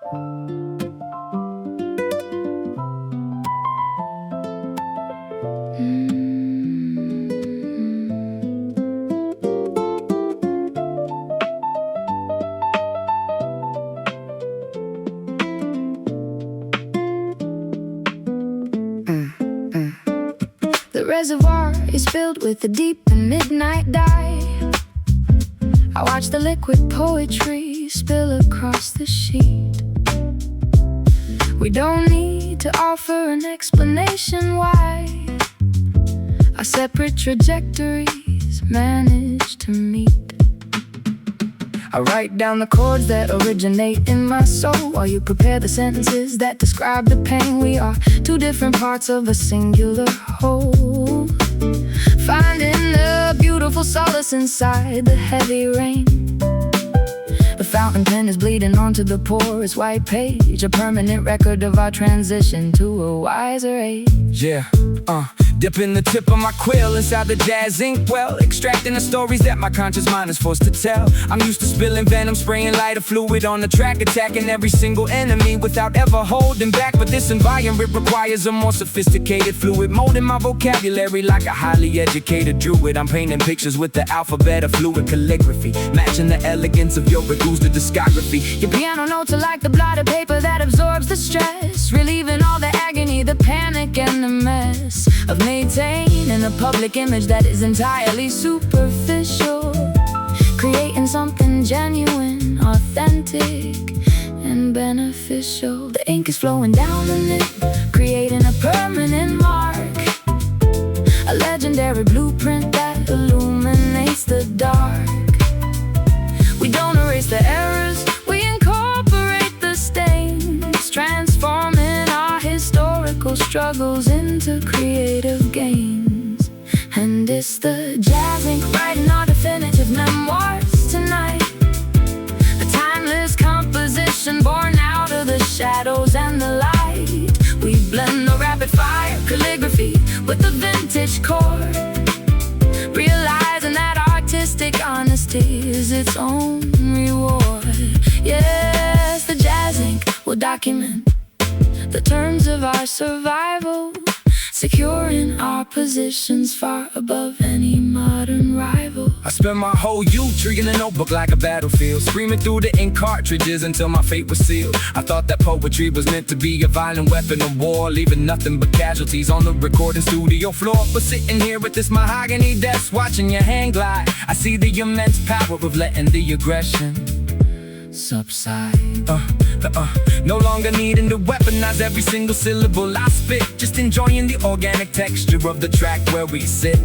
The reservoir is filled with a deep and midnight dive. I watch the liquid poetry spill across the sheet. We don't need to offer an explanation why our separate trajectories manage to meet. I write down the chords that originate in my soul, while you prepare the sentences that describe the pain. We are two different parts of a singular whole, finding a beautiful solace inside the heavy rain. The fountain pen is bleeding onto the porous white page, a permanent record of our transition to a wiser age. Yeah, dipping the tip of my quill inside the jazz inkwell, extracting the stories that my conscious mind is forced to tell. I'm used to spilling venom, spraying lighter fluid on the track, attacking every single enemy without ever holding back. But this environment requires a more sophisticated fluid, molding my vocabulary like a highly educated druid. I'm painting pictures with the alphabet of fluid calligraphy, matching the elegance of your reduced discography. Your piano notes are like the blotted paper that absorbs the stress, relieving all the agony, the panic, and the mess of maintaining a public image that is entirely superficial, creating something genuine, authentic, and beneficial. The ink is flowing down the nib, creating a permanent mark, a legendary blueprint that illuminates the dark. We don't erase the errors, we incorporate the stains, transforming our historical struggles into creative gains. And it's the jazz ink writing our definitive memoirs tonight, a timeless composition born out of the shadows and the light. We blend the rapid fire calligraphy with the vintage chord, realizing that artistic honesty is its own reward. Yes, the jazz ink will document the terms of our survival, securing our positions far above any modern rival. I spent my whole youth treating a notebook like a battlefield, screaming through the ink cartridges until my fate was sealed. I thought that poetry was meant to be a violent weapon of war, leaving nothing but casualties on the recording studio floor. But sitting here with this mahogany desk, watching your hand glide, I see the immense power of letting the aggression subside. No longer needing to weaponize every single syllable I spit, just enjoying the organic texture of the track where we sit.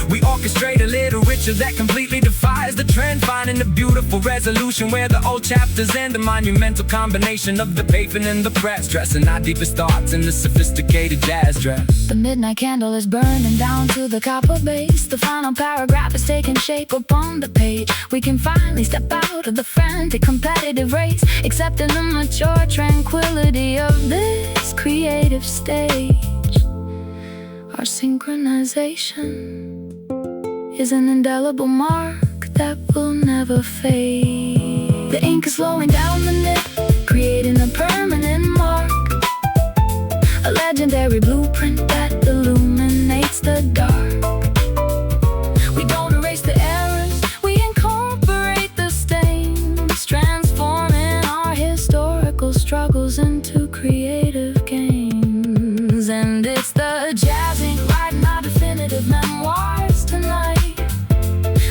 We orchestrate a literature that completely defies the trend, finding the beautiful resolution where the old chapters end, a monumental combination of the pavement and the press, dressing our deepest thoughts in the sophisticated jazz dress. The midnight candle is burning down to the copper base, the final paragraph is taking shape upon the page. We can finally step out of the frantic competitive race, accepting the mature tranquility of this creative stage. Our synchronization is an indelible mark that will never fade. The ink is flowing down the nib, creating a permanent mark, a legendary blueprint that illuminates the dark. We don't erase the errors, we incorporate the stains, transforming our historical struggles into creative gains. And it's the jazz ink writing our definitive memoirs tonight,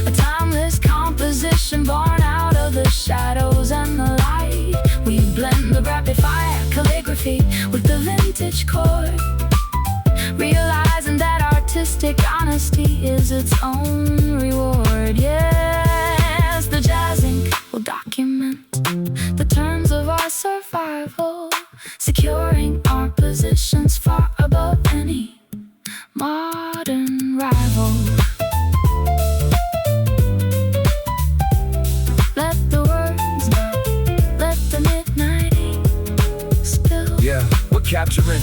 a timeless composition born out of the shadows and the light. We blend the rapid fire calligraphy with the vintage chord, realizing that artistic honesty is its own reward. Yes, the jazz ink will document the terms of our survival, securing our positions far above any modern rival. Let the words not, let the midnight ink spill. Yeah, we're capturing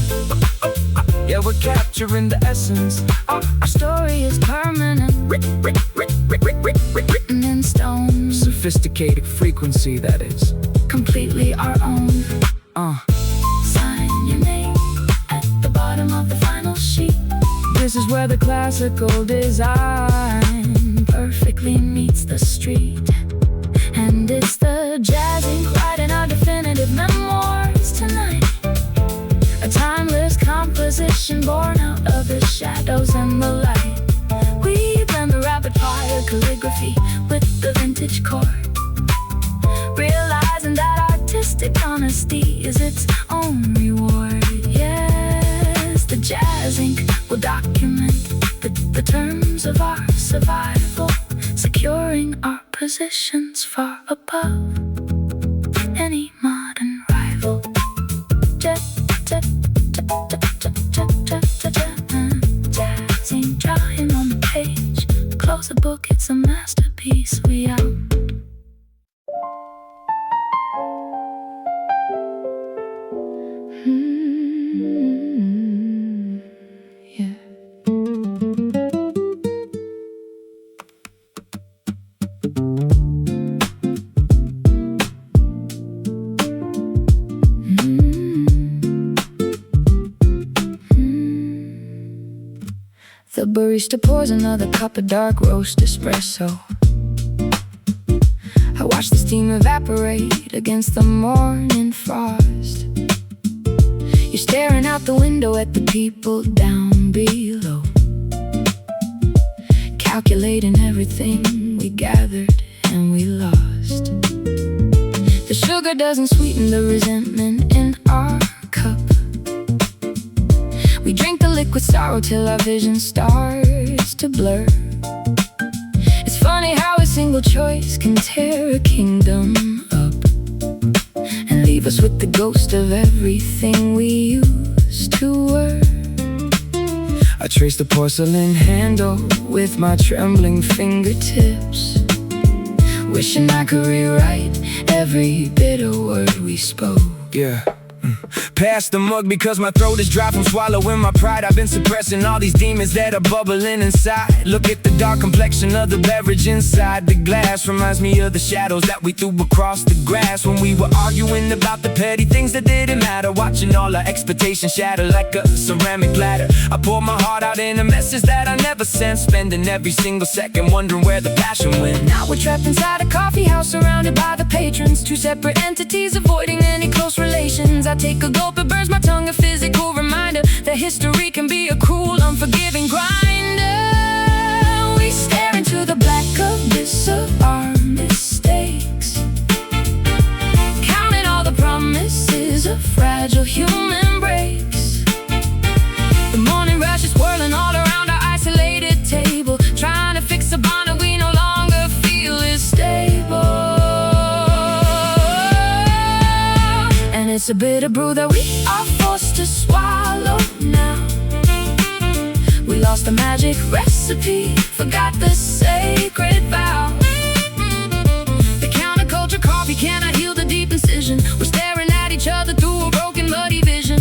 the essence. Our story is permanent, written in stone. Sophisticated frequency, that is. completely our own. Sign your name at the bottom of the final sheet. This is where the classical design Perfectly meets the street. And it's the jazz ink writing our definitive memoirs tonight. A timeless composition born out of the shadows and the light. We blend the rapid fire calligraphy with the vintage chord, realizing that artistic honesty is its own reward. Yes, the jazz ink will document the terms of our survival, securing our positions far above any modern rival. Jazz ink drawing on the page. Close the book, it's a masterpiece. We out. Yeah. The barista pours another cup of dark roast espresso. I watch the steam evaporate against the morning frost. You're staring out the window at the people down below, calculating everything we gathered and we lost. The sugar doesn't sweeten the resentment in our cup. We drink the liquid sorrow till our vision starts to blur. It's funny how a single choice can tear a kingdom up and leave us with the ghost of everything we used to were. I trace the porcelain handle with my trembling fingertips, wishing I could rewrite every bitter word we spoke. Yeah. Pass the mug because my throat is dry from swallowing my pride. I've been suppressing all these demons that are bubbling inside. Look at the dark complexion of the beverage inside the glass. Reminds me of the shadows that we threw across the grass when we were arguing about the petty things that didn't matter. Watching all our expectations shatter like a ceramic platter. I poured my heart out in a message that I never sent, spending every single second wondering where the passion went. Now we're trapped inside a coffee house surrounded by the patrons, two separate entities avoiding any close relations. I take a gulp, it burns my tongue, a physical reminder that history can be a cruel, unforgiving grinder. We stare into the black abyss of our mistakes, counting all the promises of fragile human breaks. The morning rush is whirling all around our isolated table, trying to fix a bond that we no longer feel is stable. It's a bitter brew that we are forced to swallow now. We lost the magic recipe, forgot the sacred vow. The counterculture coffee cannot heal the deep incision. We're staring at each other through a broken, muddy vision,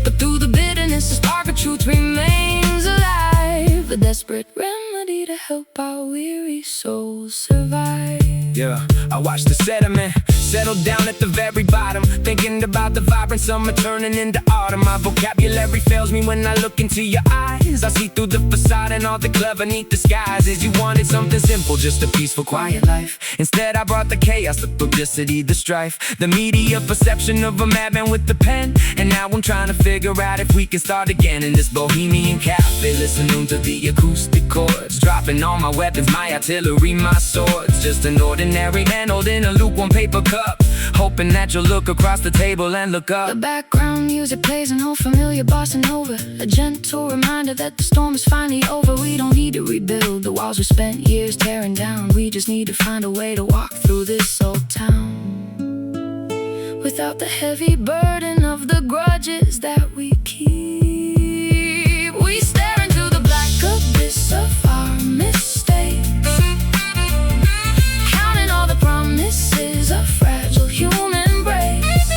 but through the bitterness, the spark of truth remains alive. A desperate remedy to help our weary souls survive. Yeah, I watch the sediment settle down at the very bottom, thinking about the vibrant summer turning into autumn. My vocabulary fails me when I look into your eyes. I see through the facade and all the clever neat disguises. You wanted something simple, just a peaceful, quiet life. Instead I brought the chaos, the publicity, the strife, the media perception of a madman with the pen. And now I'm trying to figure out if we can start again in this bohemian cafe, listening to the acoustic chords, dropping all my weapons, my artillery, my swords. Just an ordinary man holding a lukewarm paper cup, hoping that you'll look across the table and look up. The background music plays an old familiar bossa nova, a gentle reminder that the storm is finally over. We don't need to rebuild the walls we spent years tearing down. We just need to find a way to walk through this old town without the heavy burden of the grudges that we keep. We stare into the black abyss of our mistakes, counting all the promises of fragile human breaks.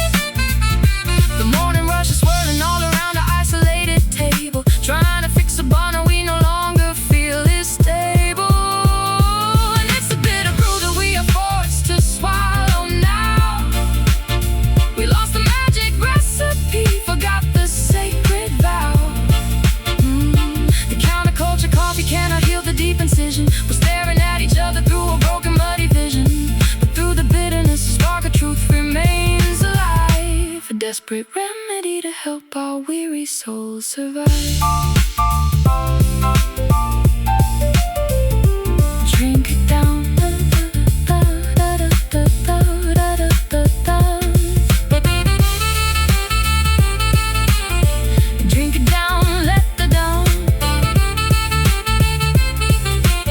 The morning rush is swirling all around our isolated table, trying to fix a bond that we no longer feel is stable. And it's the bitter brew that we are forced to swallow now. desperate remedy to help our weary souls survive. Drink it down. Drink it down, let the down.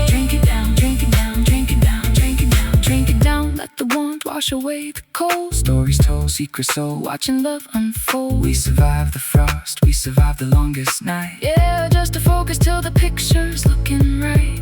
Drink it down, drink it down, drink it down, drink it down, drink it down. Let the warmth wash away the cold. Stories told, secret soul, watching love unfold. We survived the frost, we survived the longest night. Yeah, just to focus till the picture's looking right.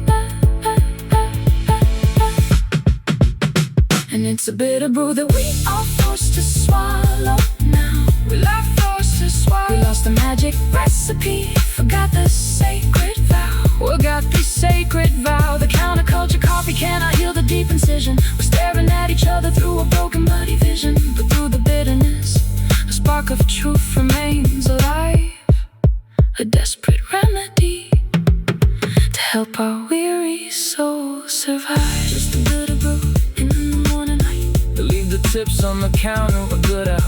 And it's a bitter brew that we are forced to swallow now. We are forced to swallow. We lost the magic recipe, forgot the sacred vow. Forgot the sacred vow. The counterculture coffee cannot heal the deep incision. We're staring at each other through a broken muddy vision. But through the bitterness, a spark of truth remains alive. A desperate remedy to help our weary souls survive. Just a bitter brew in the morning light. Leave the tips on the counter, we're good out.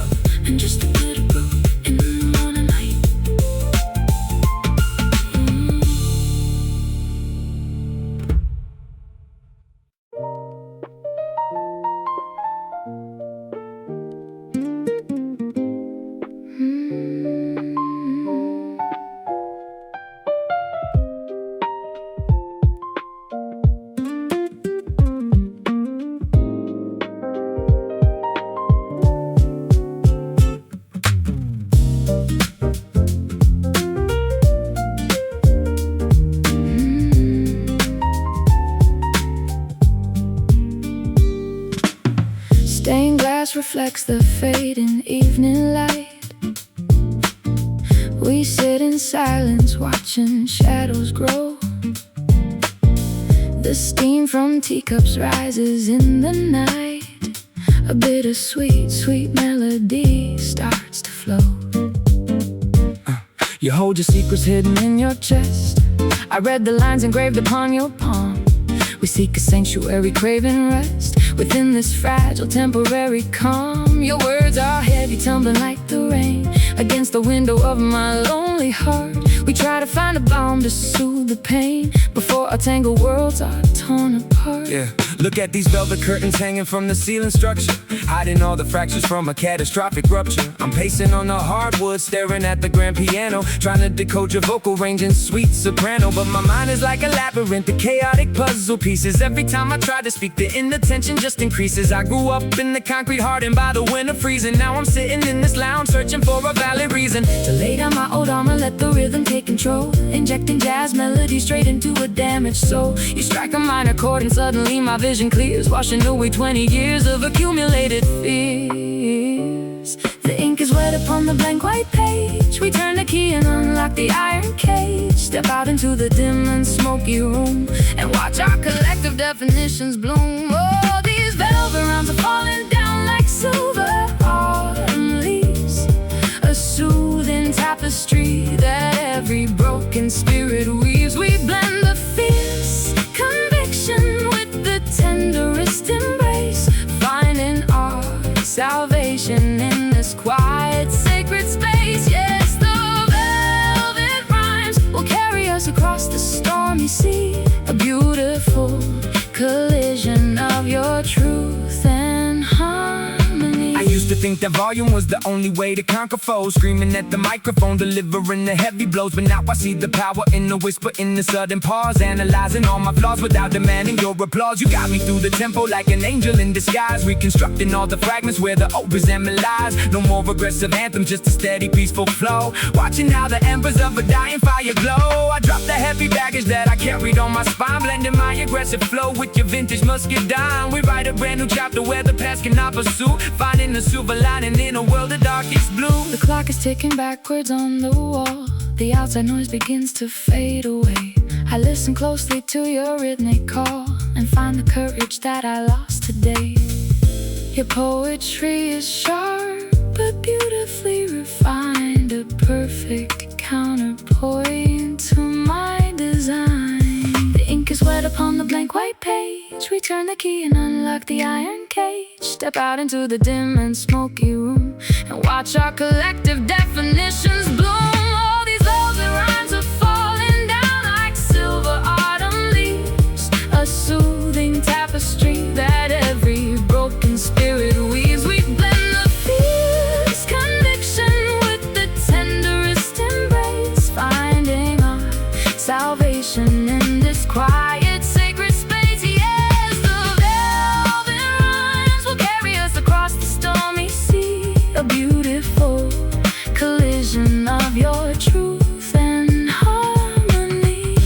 And just a bitter brew in the morning light. Stained glass reflects the fading evening light. We sit in silence watching shadows grow. The steam from teacups rises in the night. A bittersweet, sweet melody starts to flow. You hold your secrets hidden in your chest. I read the lines engraved upon your palm. We seek a sanctuary, craving rest within this fragile, temporary calm. Your words are heavy, tumbling like the rain against the window of my lonely heart. We try to find a balm to soothe the pain before our tangled worlds are torn apart. Yeah, look at these velvet curtains hanging from the ceiling structure, hiding all the fractures from a catastrophic rupture. I'm pacing on the hardwood, staring at the grand piano, trying to decode your vocal range in sweet soprano. But my mind is like a labyrinth of chaotic puzzle pieces. Every time I try to speak, the inattention just increases. I grew up in the concrete, hardened by the winter freezing. Now I'm sitting in this lounge, searching for a valid reason to lay down my old armor, let the rhythm take control, injecting jazz melody straight into a damaged soul. You strike a minor chord and suddenly my vision clears, washing away 20 years of accumulated fears. The ink is wet upon the blank white page. We turn the key and unlock the iron cage. Step out into the dim and smoky room and watch our collective definitions bloom. Oh, these velvet rounds are falling down like silver autumn leaves, a soothing tapestry that every broken spirit weaves. We blend the fierce conviction with the tenderest embrace, finding our salvation in this quiet, sacred space. Yes, the velvet rhymes will carry us across the stormy sea, a beautiful collision of your truth and harmony. I used to think that volume was the only way to conquer foes, screaming at the microphone, delivering the heavy blows. But now I see the power in the whisper, in the sudden pause, analyzing all my flaws without demanding your applause. You got me through the tempo like an angel in disguise, reconstructing all the fragments where the old resentment lies. No more aggressive anthems, just a steady, peaceful flow, watching how the embers of a dying fire glow. I drop the heavy baggage that I carried on my spine, blending my aggressive flow with your vintage muscadine. We write a brand new chapter where the past cannot pursue, finding the silver lining in a world of darkest blue. The clock is ticking backwards on the wall. The outside noise begins to fade away. I listen closely to your rhythmic call and find the courage that I lost today. Your poetry is sharp but beautifully refined, a perfect counterpoint to my design. The ink is wet upon the blank white page. We turn the key and unlock the iron cage. Step out into the dim and smoky room and Watch our collective definitions bloom. All these velvet rhymes are falling down like silver autumn leaves, a soothing tapestry that every broken spirit weaves. We blend the fierce conviction with the tenderest embrace, finding our salvation in this quiet, sacred space. Yes, the velvet rhymes will carry us across the stormy sea, a beautiful collision of your truth and harmony.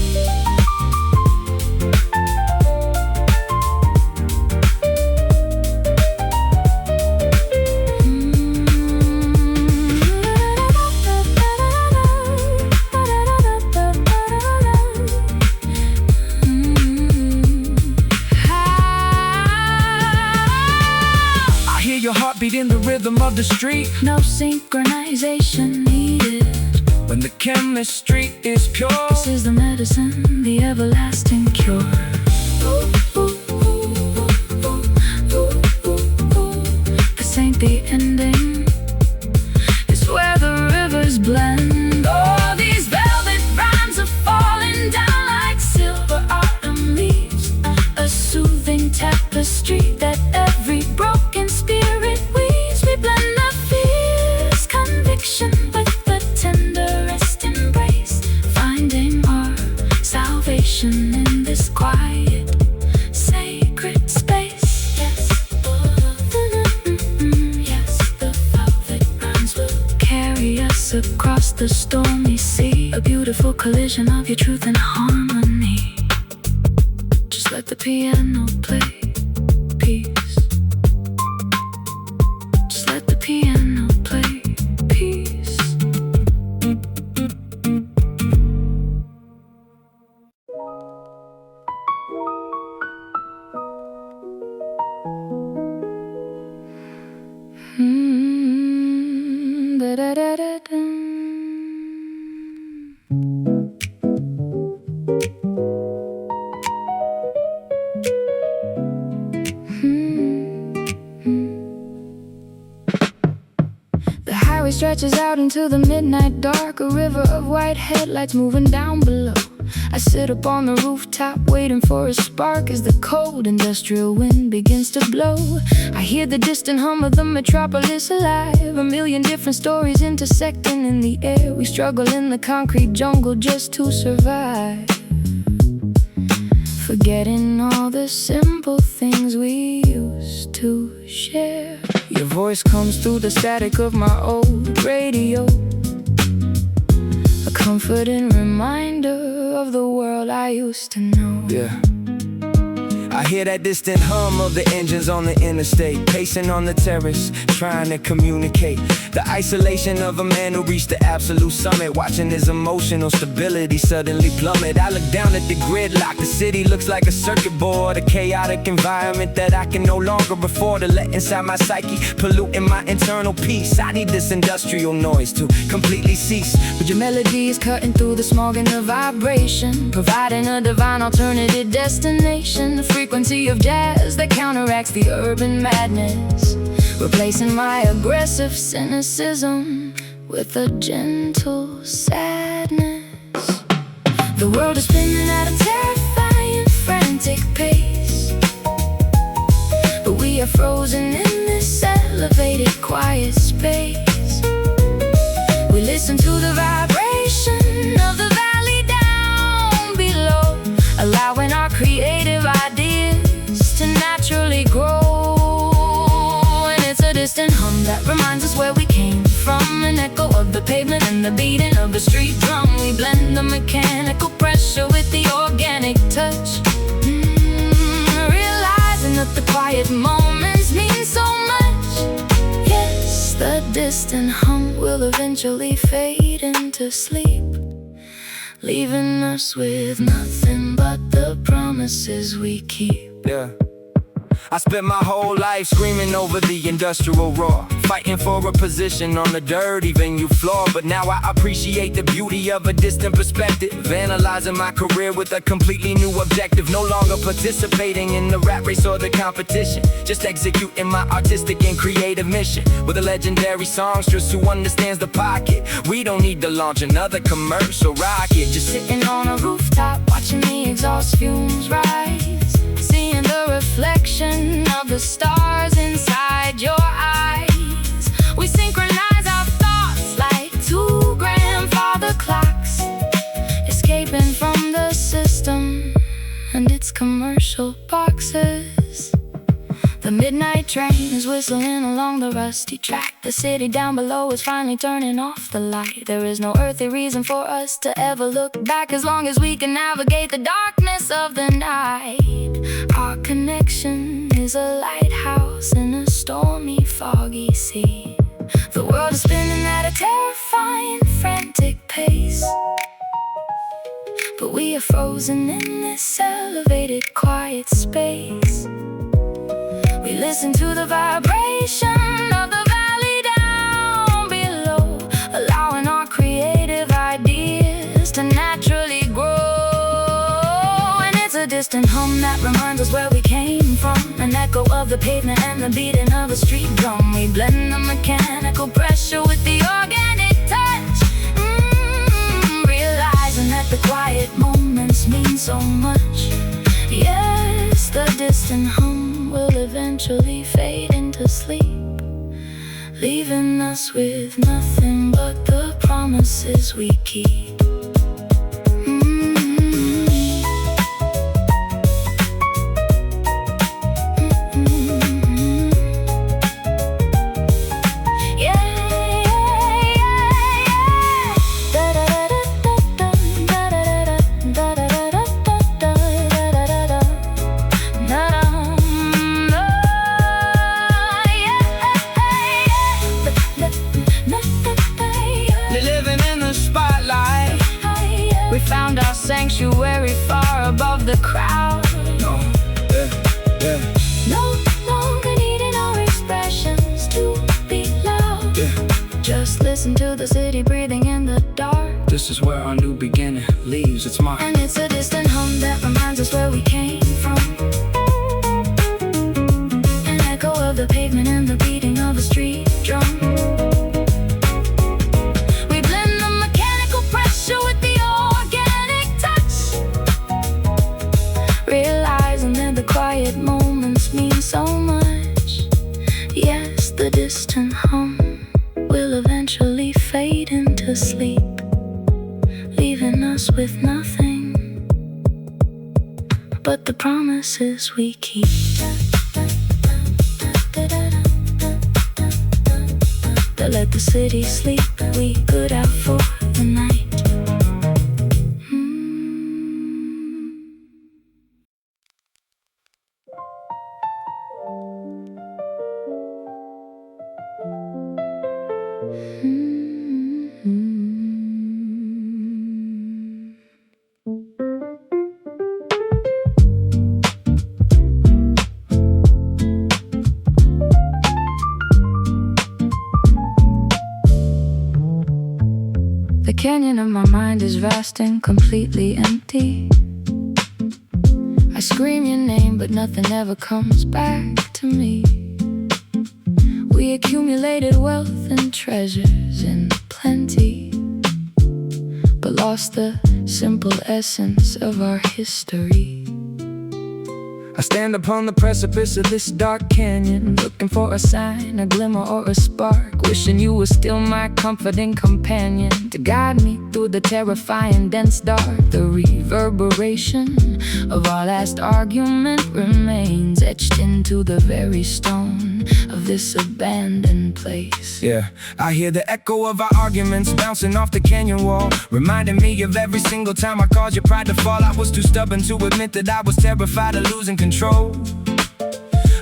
I hear your heartbeat in the rhythm of the street. No synchronization needed. When the chemistry is pure, This is the medicine, the everlasting cure. This ain't the ending, it's where the rivers blend. All these velvet rhymes are falling down like silver autumn leaves, a soothing tapestry that every broken spirit weaves. We blend the fierce conviction with the tenderest embrace, finding our salvation in this quiet, sacred space. Yes, yes, the velvet rhymes will carry us across the stormy sea, a beautiful collision of your truth and harmony. Just let the piano play peace. Just let the piano play peace. Da-da-da-da-dum. The highway stretches out into the midnight dark, a river of white headlights moving down below. I sit up on the rooftop waiting for a spark as the cold industrial wind begins to blow. I hear the distant hum of the metropolis alive, a million different stories intersecting in the air. We struggle in the concrete jungle just to survive, forgetting all the simple things we used to share. your voice comes through the static of my old radio, a comforting reminder of the world I used to know. yeah. I hear that distant hum of the engines on the interstate, pacing on the terrace, trying to communicate. The isolation of a man who reached the absolute summit, watching his emotional stability suddenly plummet. I look down at the gridlock, the city looks like a circuit board, a chaotic environment that I can no longer afford to let inside my psyche, polluting my internal peace. I need this industrial noise to completely cease. With your melodies cutting through the smog and the vibration, providing a divine alternative destination, the frequency of jazz that counteracts the urban madness, replacing my aggressive cynicism with a gentle sadness. The world is spinning at a terrifying, frantic pace, but we are frozen in this elevated, quiet space. We listen to the vibration of the valley down below, allowing our creative ideas to naturally grow. And it's a distant hum that reminds us where we came from, an echo of the pavement and the beating of the street drum. We blend the mechanical pressure with the organic touch, realizing that the quiet moments mean so much. Yes, the distant hum will eventually fade into sleep, leaving us with nothing but the promises we keep. Yeah. I spent my whole life screaming over the industrial roar, fighting for a position on the dirty venue floor. But now I appreciate the beauty of a distant perspective, analyzing my career with a completely new objective. No longer participating in the rat race or the competition, just executing my artistic and creative mission with a legendary songstress who understands the pocket. We don't need to launch another commercial rocket, just Sitting on a rooftop, watching the exhaust fumes rise, seeing the reflection of the stars inside your eyes. We synchronize our thoughts like two grandfather clocks, escaping from the system and its commercial boxes. The midnight train is whistling along the rusty track. The city down below is finally turning off the light. There is no earthly reason for us to ever look back, as long as we can navigate the darkness of the night. Our connection is a lighthouse in a stormy, foggy sea. The world is spinning at a terrifying, frantic pace, but we are frozen in this elevated, quiet space. We listen to the vibration of the valley down below, allowing our creative ideas to naturally grow. And it's a distant hum that reminds us where we came from, an echo of the pavement and the beating of a street drum. We blend the mechanical pressure with the organic touch, realizing that the quiet moments mean so much. Yes, the distant hum will eventually fade into sleep, leaving us with nothing but the promises we keep. Found our sanctuary far above the crowd. No longer needing our expressions to be loud. Just listen to the city breathing in the dark. This is where our new beginning leaves its mark. And it's a distant hum that reminds us where we came from, an echo of the pavement and the beating of a street drum. We blend the mechanical pressure with the realizing that the quiet moments mean so much. Yes, the distant hum will eventually fade into sleep, leaving us with nothing but the promises we keep. That let the city sleep, we good out for the night. The canyon of my mind is vast and completely empty. I scream your name, but nothing ever comes back to me. We accumulated wealth and treasures in plenty, but lost the simple essence of our history. I stand upon the precipice of this dark canyon, looking for a sign, a glimmer or a spark, wishing you were still my comforting companion, to guide me through the terrifying dense dark. The reverberation of our last argument remains etched into the very stone of this abandoned place. Yeah, I hear the echo of our arguments bouncing off the canyon wall, reminding me of every single time I caused your pride to fall. I was too stubborn to admit that I was terrified of losing control,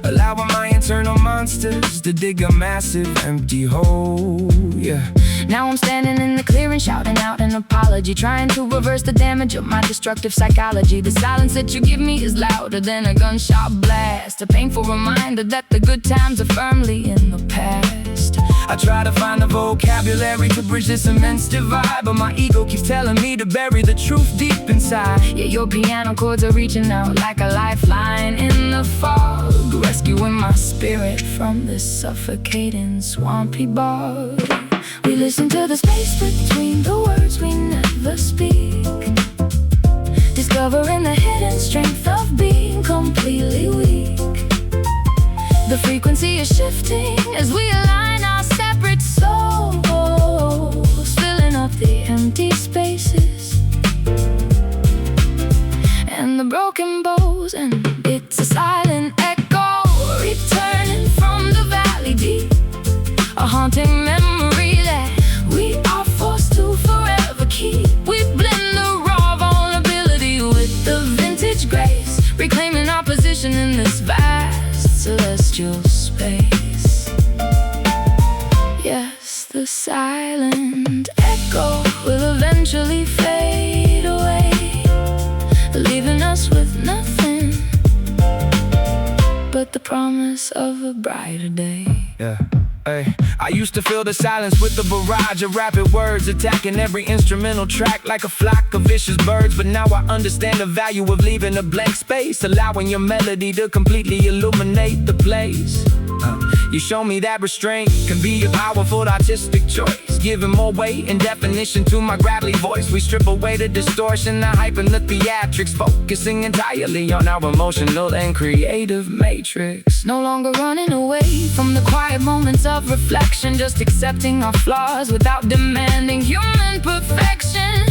allowing my internal monsters to dig a massive empty hole. Yeah, Now I'm standing in the clearing, shouting out an apology, trying to reverse the damage of my destructive psychology. The silence that you give me is louder than a gunshot blast, a painful reminder that the good times are firmly in the past. I try to find the vocabulary to bridge this immense divide, but my ego keeps telling me to bury the truth deep inside. Yeah, your piano chords are reaching out like a lifeline in the fog, rescuing my spirit from this suffocating swampy bog. We listen to the space between the words we never speak, discovering the hidden strength of being completely weak. The frequency is shifting as we align our separate souls, filling up the empty spaces and the broken bows. And it's a silent echo returning from the valley deep, a haunting memory that we are forced to forever keep. We blend the raw vulnerability with the vintage grace, reclaiming our position in this vast celestial space. Yes, the silent echo will eventually fade away, leaving us with nothing but the promise of a brighter day. Yeah. Hey, I used to fill the silence with a barrage of rapid words, attacking every instrumental track like a flock of vicious birds. But now I understand the value of leaving a blank space, allowing your melody to completely illuminate the place. You show me that restraint can be a powerful artistic choice, giving more weight and definition to my gravelly voice. We strip away the distortion, the hype and the theatrics, focusing entirely on our emotional and creative matrix. No longer running away from the quiet moments of reflection, just accepting our flaws without demanding human perfection.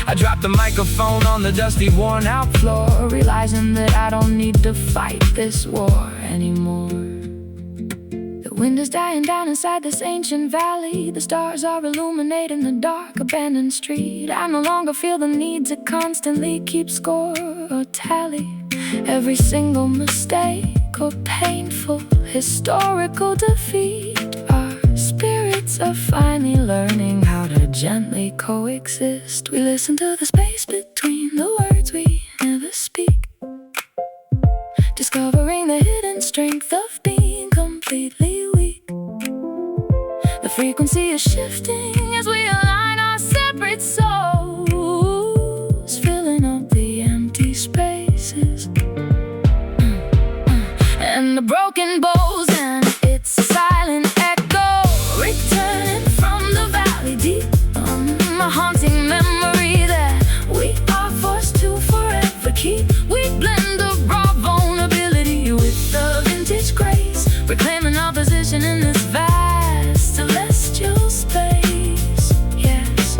I dropped the microphone on the dusty, worn out floor, realizing that I don't need to fight this war anymore. The wind is dying down inside this ancient valley. The stars are illuminating the dark, abandoned street. I no longer feel the need to constantly keep score or tally every single mistake or painful historical defeat. Our spirits are finally learning how to gently coexist. We listen to the space between the words we never speak, discovering the hidden strength of being completely weak. The frequency is shifting as we align our separate souls, filling up the empty spaces and the broken bows. And it's a silent echo returning from the valley deep, a haunting memory that we are forced to forever keep. We blend the raw vulnerability with the vintage grace, reclaiming our position in this vast celestial space. Yes,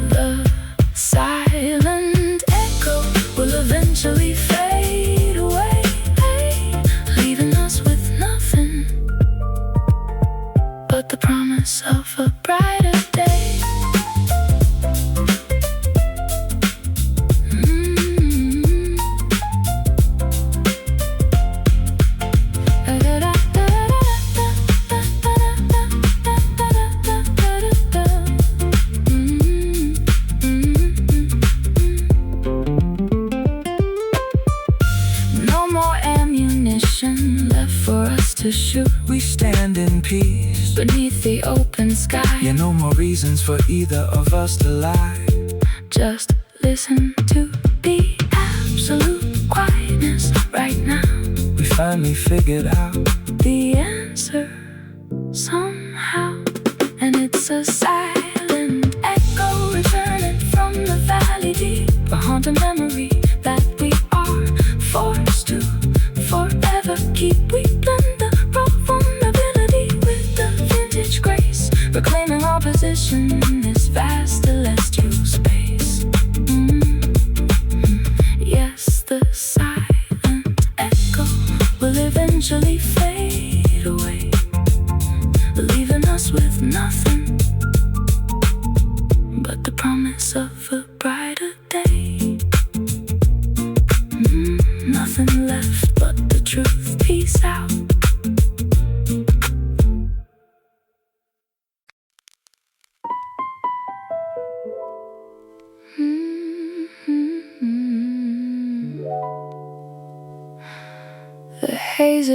the silent echo will eventually fade away, leaving us with nothing but the promise of a brighter day. Left for us to shoot. We stand in peace beneath the open sky. Yeah, no more reasons for either of us to lie. Just listen to the absolute quietness right now. We finally figured out the answer somehow, and it's a silent echo returning from the valley deep, a haunted memory that we are forced to forever keep. We blend the raw vulnerability with the vintage grace, reclaiming our position in this vast celestial space. Yes, the silent echo will eventually fade away, leaving us with nothing but the promise of a brighter day. Nothing left but the truth. Peace out.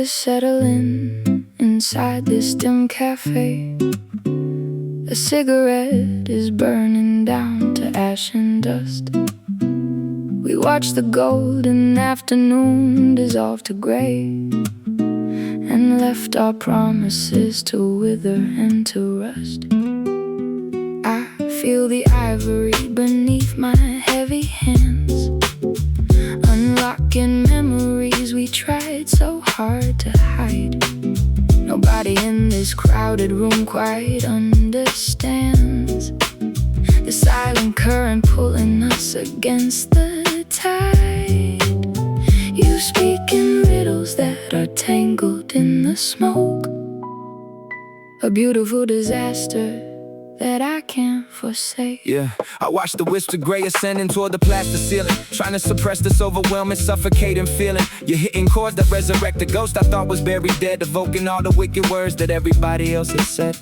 settle in inside this dim cafe. A cigarette is burning down to ash and dust. We watch the golden afternoon dissolve to gray, and left our promises to wither and to rust. I feel the ivory beneath my heavy hands, unlocking memories we tried so hard to hide. Nobody in this crowded room quite understands the silent current pulling us against the tide. You speak in riddles that are tangled in the smoke, a beautiful disaster that I can't forsake. Yeah, I watch the wisps of gray ascending toward the plaster ceiling, trying to suppress this overwhelming, suffocating feeling. You're hitting chords that resurrect the ghost I thought was buried dead, evoking all the wicked words that everybody else has said.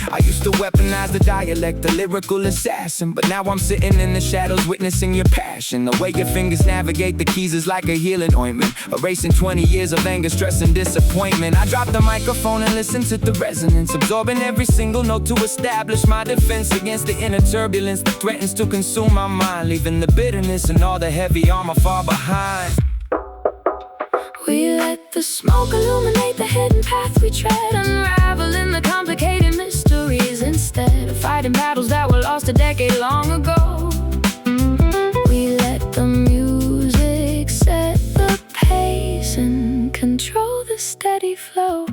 I used to weaponize the dialect, the lyrical assassin, but now I'm sitting in the shadows witnessing your passion. The way your fingers navigate the keys is like a healing ointment, erasing 20 years of anger, stress, and disappointment. I drop the microphone and listen to the resonance, absorbing every single note to establish my defense against the inner turbulence that threatens to consume my mind, leaving the bitterness and all the heavy armor far behind. We let the smoke illuminate the hidden path we tread, unraveling the complicated mysteries instead of fighting battles that were lost a decade long ago. We let the music set the pace and control the steady flow.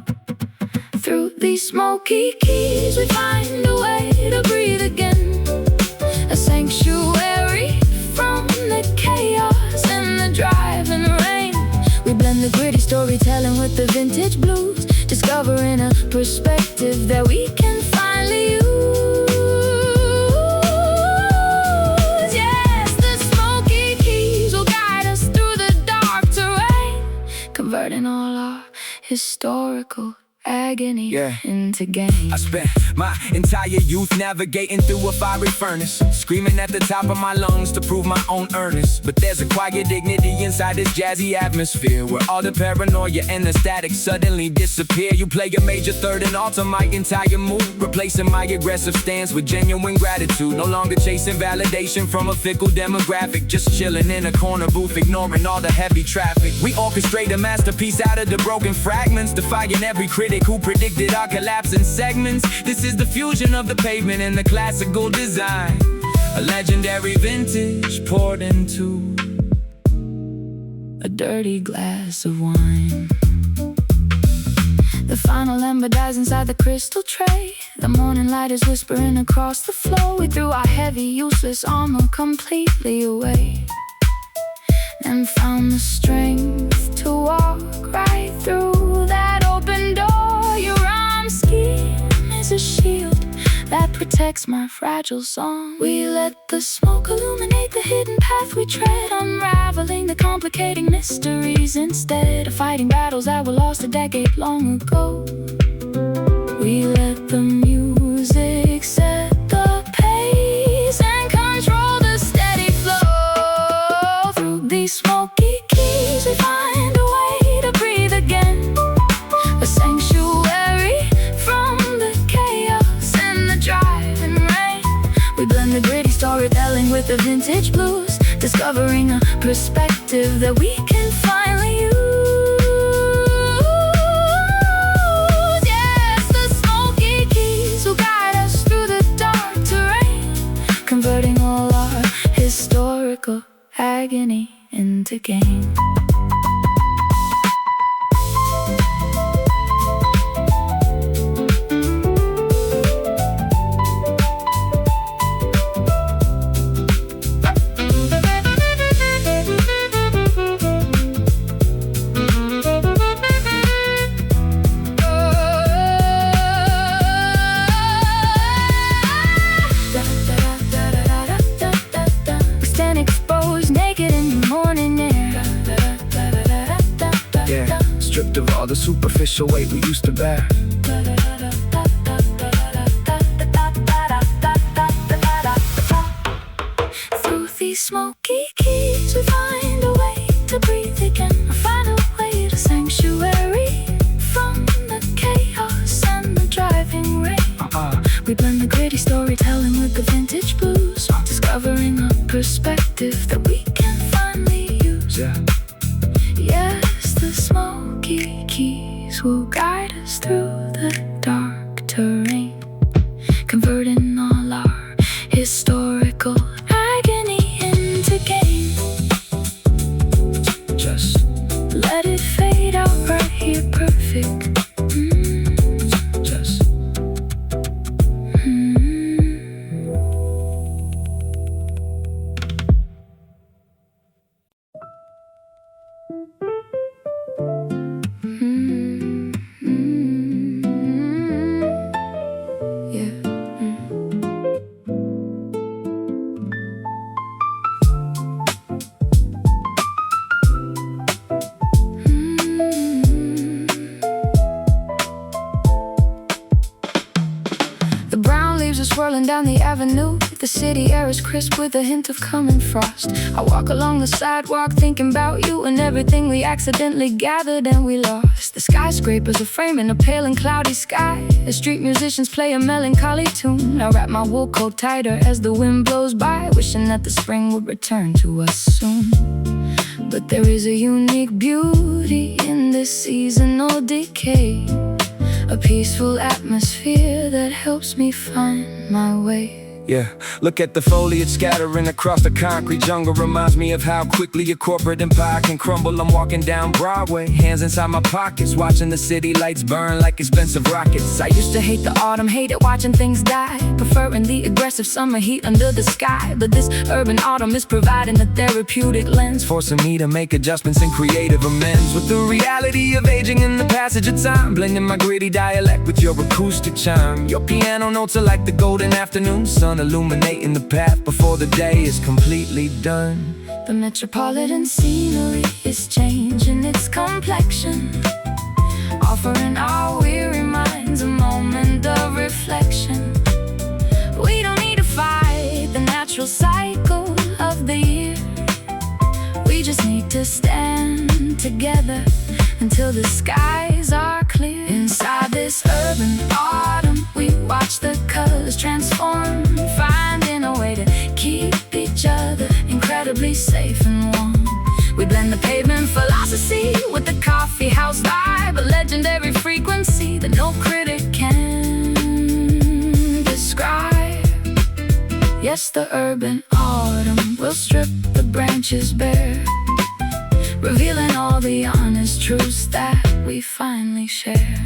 Through these smoky keys we find a way to breathe again, a sanctuary from the chaos and the driving rain. We blend the gritty storytelling with the vintage blues, discovering a perspective that we can finally use. Yes, the smoky keys will guide us through the dark terrain, converting all our historical agony into gain. I spent my entire youth navigating through a fiery furnace, screaming at the top of my lungs to prove my own earnest. But there's a quiet dignity inside this jazzy atmosphere, where all the paranoia and the static suddenly disappear. You play a major third and alter my entire mood, replacing my aggressive stance with genuine gratitude. No longer chasing validation from a fickle demographic, just chilling in a corner booth, ignoring all the heavy traffic. We orchestrate a masterpiece out of the broken fragments, defying every critic who predicted our collapse in segments. This is the fusion of the pavement and the classical design, a legendary vintage poured into a dirty glass of wine. The final ember dies inside the crystal tray. The morning light is whispering across the floor. We threw our heavy, useless armor completely away, and found the strength to walk right through that open door. Your arm scheme is a shield that protects my fragile song. We let the smoke illuminate the hidden path we tread, unraveling the complicating mysteries instead of fighting battles that were lost a decade long ago. We let the music set the pace and control the steady flow. Through these smoky keys we find a way to breathe again, a sanctuary from the chaos and the driving rain. We blend the gritty storytelling with the vintage blues, discovering a perspective that we can finally use. Yes, the smoky keys will guide us through the dark terrain, converting all our historical agony into gain. Stripped of all the superficial weight we used to bear. Through these smoky keys we find a way to breathe again, find a way to sanctuary We blend the gritty storytelling with the vintage blues, discovering a perspective that we can finally use. Yes, the smoky keys will guide us through the dark terrain, converting all our historical agony into gain. Just let it fade out right here, perfect. Swirling down the avenue, the city air is crisp with a hint of coming frost. I walk along the sidewalk thinking about you and everything we accidentally gathered and we lost. The skyscrapers are framing a pale and cloudy sky as street musicians play a melancholy tune. I wrap my wool coat tighter as the wind blows by, wishing that the spring would return to us soon. But there is a unique beauty in this seasonal decay, a peaceful atmosphere that helps me find my way. Yeah, look at the foliage scattering across the concrete jungle. Reminds me of how quickly a corporate empire can crumble. I'm walking down Broadway, hands inside my pockets, watching the city lights burn like expensive rockets. I used to hate the autumn, hated watching things die, preferring the aggressive summer heat under the sky. But this urban autumn is providing a therapeutic lens, forcing me to make adjustments and creative amends with the reality of aging and the passage of time, blending my gritty dialect with your acoustic chime. Your piano notes are like the golden afternoon sun, illuminating the path before the day is completely done. The metropolitan scenery is changing its complexion, offering our weary minds a moment of reflection. We don't need to fight the natural cycle of the year, we just need to stand together until the skies are clear. Inside this urban autumn, we watch the colors transform, finding a way to keep each other incredibly safe and warm. We blend the pavement philosophy with the coffeehouse vibe, a legendary frequency that no critic can describe. Yes, the urban autumn will strip the branches bare, revealing all the honest truths that we finally share.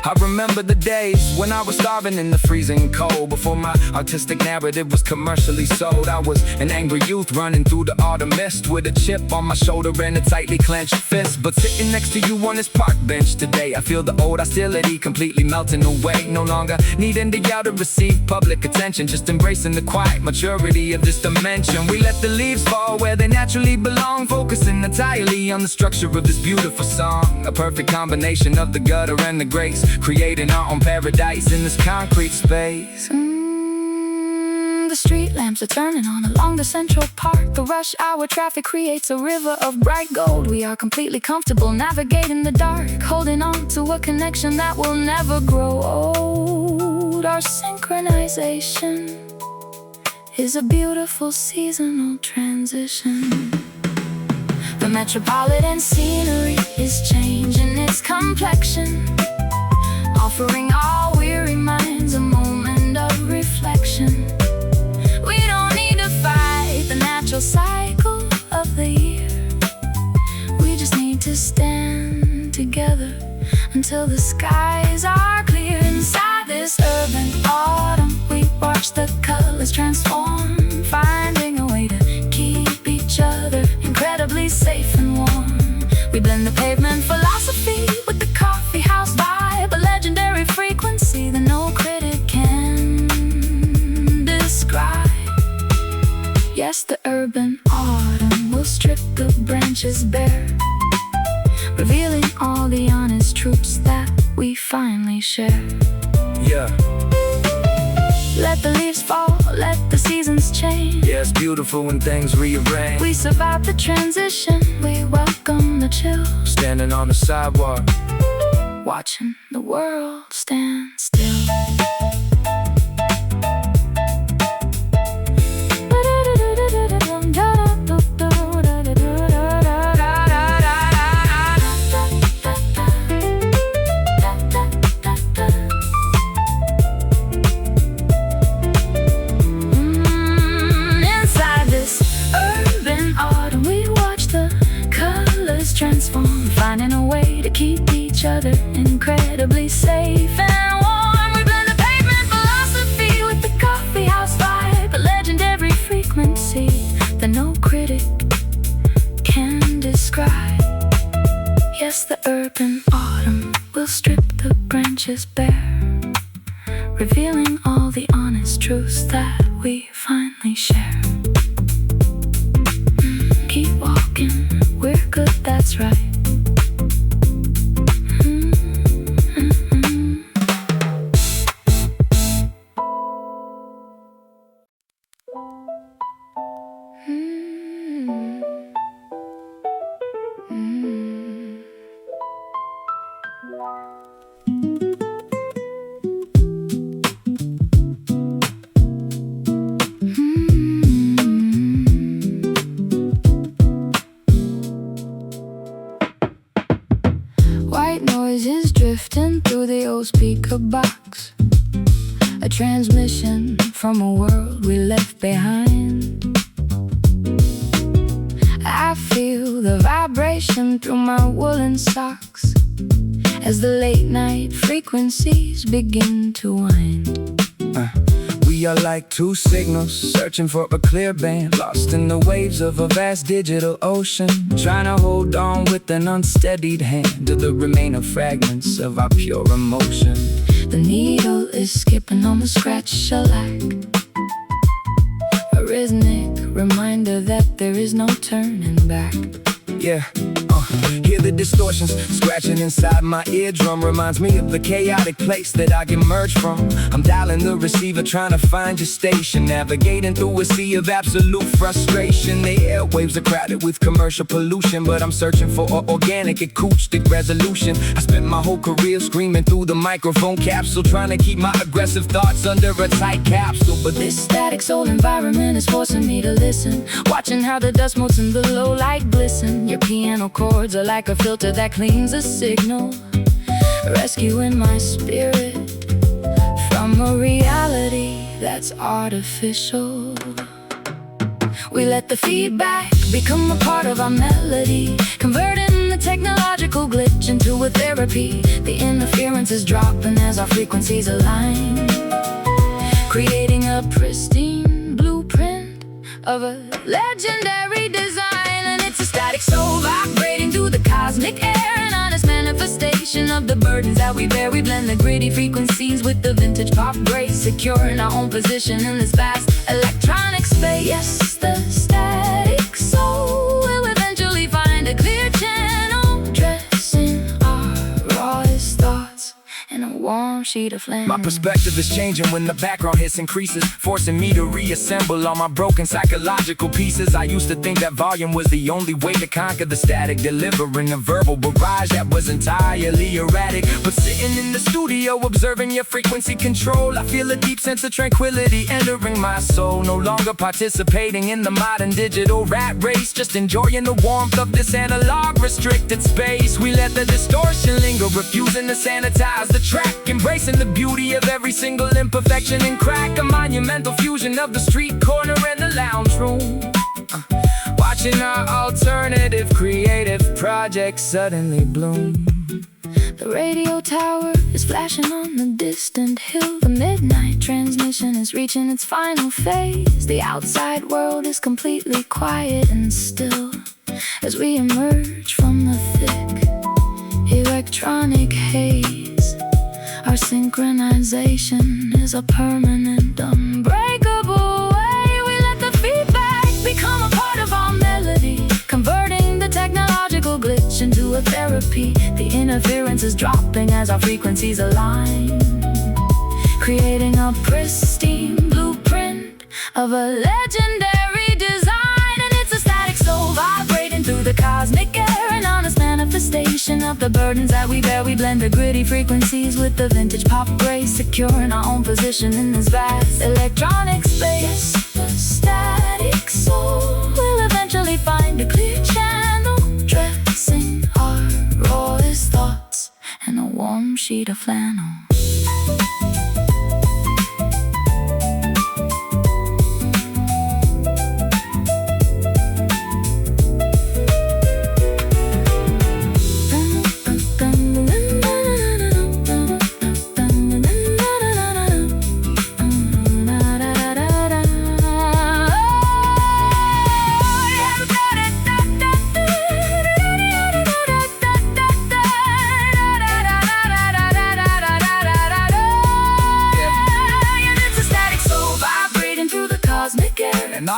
I remember the days when I was starving in the freezing cold, before my artistic narrative was commercially sold. I was an angry youth running through the autumn mist with a chip on my shoulder and a tightly clenched fist. But sitting next to you on this park bench today, I feel the old hostility completely melting away. No longer needing to yell to receive public attention, just embracing the quiet maturity of this dimension. We let the leaves fall where they naturally belong, focusing entirely on the structure of this beautiful song, a perfect combination of the gutter and the grace, creating our own paradise in this concrete space. The street lamps are turning on along the Central Park. The rush hour traffic creates a river of bright gold. We are completely comfortable navigating the dark, holding on to a connection that will never grow old. Our synchronization is a beautiful seasonal transition. The metropolitan scenery is changing its complexion, offering all weary minds a moment of reflection. We don't need to fight the natural cycle of the year, we just need to stand together until the skies are clear. Inside this urban autumn, we watch the colors transform, finding a way to keep each other incredibly safe and warm. We blend the pavement philosophy with the coffeehouse vibe, a legendary frequency that no critic can describe. Yes, the urban autumn will strip the branches bare, revealing all the honest truths that we finally share. Yeah. Let the leaves fall, let the seasons change. Yeah, it's beautiful when things rearrange. We survive the transition, we welcome the chill, standing on the sidewalk, watching the world stand still. incredibly safe and warm. We blend the pavement philosophy with the coffeehouse vibe, a legendary frequency that no critic can describe. Yes, the urban autumn will strip the branches bare, revealing all the honest truths that we finally share. Keep walking, we're good, that's right. White noise is drifting through the old speaker box, a transmission from a world we left behind. I feel the vibration through my woolen socks as the late night frequencies begin to wind. We are like two signals, searching for a clear band, lost in the waves of a vast digital ocean, trying to hold on with an unsteadied hand to the remaining fragments of our pure emotion. The needle is skipping on the scratch shellac, a rhythmic reminder that there is no turning back. Yeah, hear the distortions scratching inside my eardrum. Reminds me of the chaotic place that I emerged from. I'm dialing the receiver, trying to find your station, navigating through a sea of absolute frustration. The airwaves are crowded with commercial pollution, but I'm searching for an organic acoustic resolution. I spent my whole career screaming through the microphone capsule, trying to keep my aggressive thoughts under a tight capsule. But This static soul environment is forcing me to listen, watching how the dust motes in the low light glisten. Your piano chords are like a filter that cleans a signal, rescuing my spirit from a reality that's artificial. We let the feedback become a part of our melody, converting the technological glitch into a therapy. The interference is dropping as our frequencies align, creating a pristine blueprint of a legendary design. And it's a static soul vibrating through the cosmic air, an honest manifestation of the burdens that we bear. We blend the gritty frequencies with the vintage pop grace, securing our own position in this vast electronic space. Yes, the static soul will eventually find a clear channel, dressing our rawest thoughts in a warm sheet of flannel. my perspective is changing when the background hiss increases, forcing me to reassemble all my broken psychological pieces. I used to think that volume was the only way to conquer the static, delivering a verbal barrage that was entirely erratic. But sitting in the studio, observing your frequency control, I feel a deep sense of tranquility entering my soul. No longer participating in the modern digital rat race, just enjoying the warmth of this analog restricted space. We let the distortion linger, refusing to sanitize the track, embracing the beauty of every single imperfection and crack, a monumental fusion of the street corner and the lounge room. Watching our alternative creative projects suddenly bloom. The radio tower is flashing on the distant hill. The midnight transmission is reaching its final phase. The outside world is completely quiet and still as we emerge from the thick electronic haze. Our synchronization is a permanent, unbreakable way. We let the feedback become a part of our melody, converting the technological glitch into a therapy. The interference is dropping as our frequencies align, creating a pristine blueprint of a legendary design. And it's a static soul vibrating through the cosmic air, an honest manifestation of the burdens that we bear. We blend the gritty frequencies with the vintage pop grace, securing our own position in this vast electronic space. The static soul will eventually find a clear channel, dressing our rawest thoughts in a warm sheet of flannel.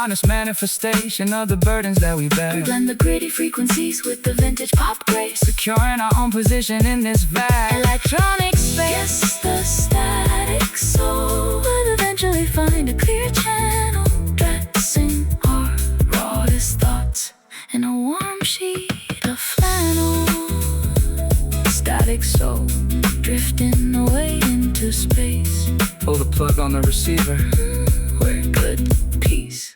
honest manifestation of the burdens that we bear. We blend the gritty frequencies with the vintage pop grace, Securing our own position in this vast electronic space. Yes, the static soul will eventually find a clear channel, dressing our rawest thoughts in a warm sheet of flannel. Static soul drifting away into space. Pull the plug on the receiver. We're good peace.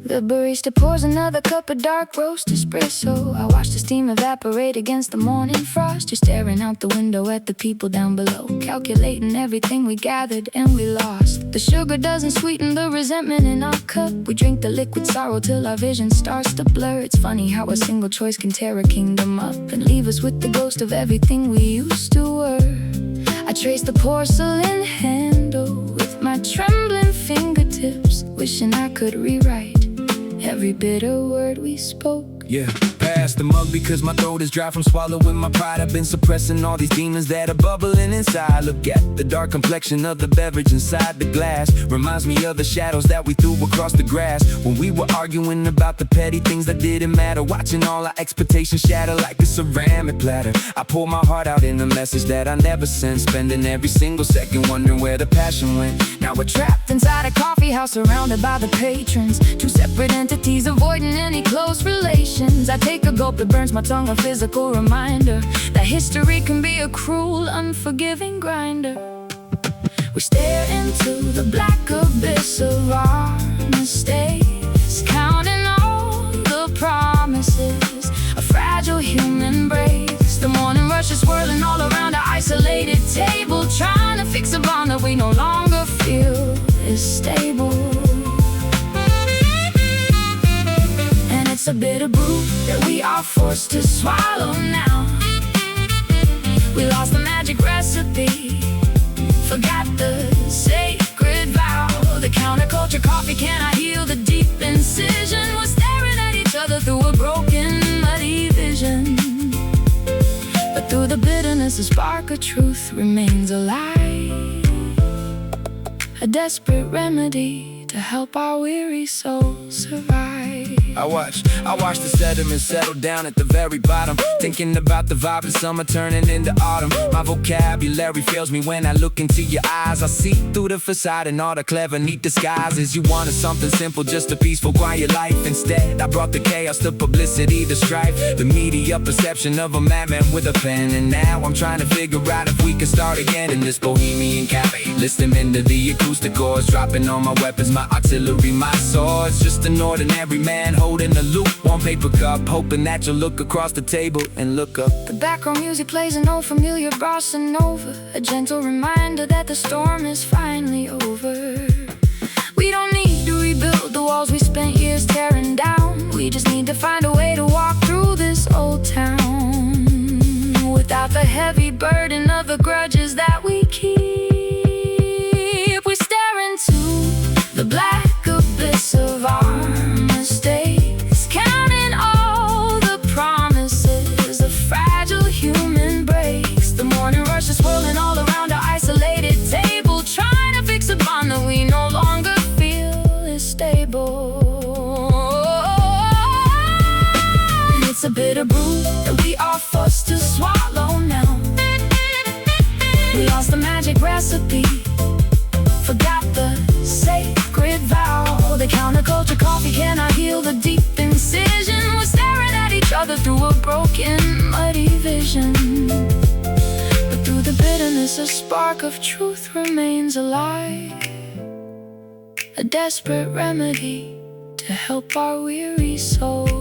The barista pours another cup of dark roast espresso. I watch the steam evaporate against the morning frost, just staring out the window at the people down below, calculating everything we gathered and we lost. The sugar doesn't sweeten the resentment in our cup. We drink the liquid sorrow till our vision starts to blur. It's funny how a single choice can tear a kingdom up and leave us with the ghost of everything we used to were. I trace the porcelain handle with my trembling fingertips, wishing I could rewrite every bitter word we spoke. Yeah, pass the mug because my throat is dry from swallowing my pride. I've been suppressing all these demons that are bubbling inside. Look at the dark complexion of the beverage inside the glass. Reminds me of the shadows that we threw across the grass when we were arguing about the petty things that didn't matter. Watching all our expectations shatter like a ceramic platter. I pour my heart out in a message that I never sent, spending every single second wondering where the passion went. Now we're trapped inside a coffee house surrounded by the patrons, two separate entities avoiding any close relations. I take a gulp, it burns my tongue, a physical reminder that history can be a cruel, unforgiving grinder. We stare into the black abyss of our mistakes, counting all the promises, a fragile human breaks. The morning rush is swirling all around our isolated table, trying to fix a bond that we no longer feel is stable. It's a bitter brew that we are forced to swallow now. We lost the magic recipe, forgot the sacred vow. The counterculture coffee cannot heal the deep incision. We're staring at each other through a broken, muddy vision. But through the bitterness, a spark of truth remains alive, a desperate remedy to help our weary souls survive. I watch the sediment settle down at the very bottom, thinking about the vibe of summer turning into autumn. My vocabulary fails me when I look into your eyes. I see through the facade and all the clever, neat disguises. You wanted something simple, just a peaceful, quiet life. Instead, I brought the chaos, the publicity, the strife, the media perception of a madman with a pen. And now I'm trying to figure out if we can start again in this bohemian cafe, listening to the acoustic chords, dropping all my weapons, my artillery, my swords. Just an ordinary man holding a lukewarm paper cup, hoping that you'll look across the table and look up. The background music plays an old familiar bossa nova, a gentle reminder that the storm is finally over. We don't need to rebuild the walls we spent years tearing down. We just need to find a way to walk through this old town without the heavy burden of the grudges that we keep. We stare into the black abyss of our mistakes, counting all the promises, a fragile human breaks. The morning rush is swirling all around our isolated table, trying to fix a bond that we no longer feel is stable. It's a bitter brew that we are forced to swallow now. We lost the magic recipe, forgot the sacred vow. The counterculture coffee cannot heal the deep incision. We're staring at each other through a broken, muddy vision. But through the bitterness, a spark of truth remains alive, a desperate remedy to help our weary souls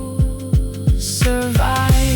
survive.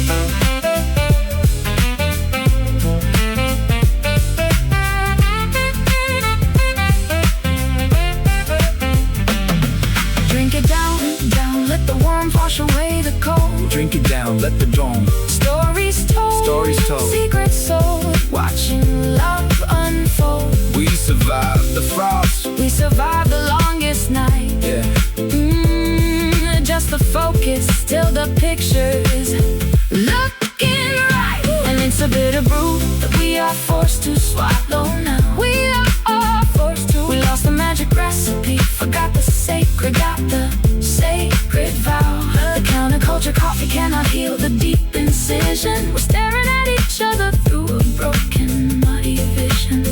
Just a bitter brew that we are forced to swallow now. We are forced to. We lost the magic recipe, forgot the sacred, got the sacred vow. The counterculture coffee cannot heal the deep incision. We're staring at each other through a broken, muddy vision.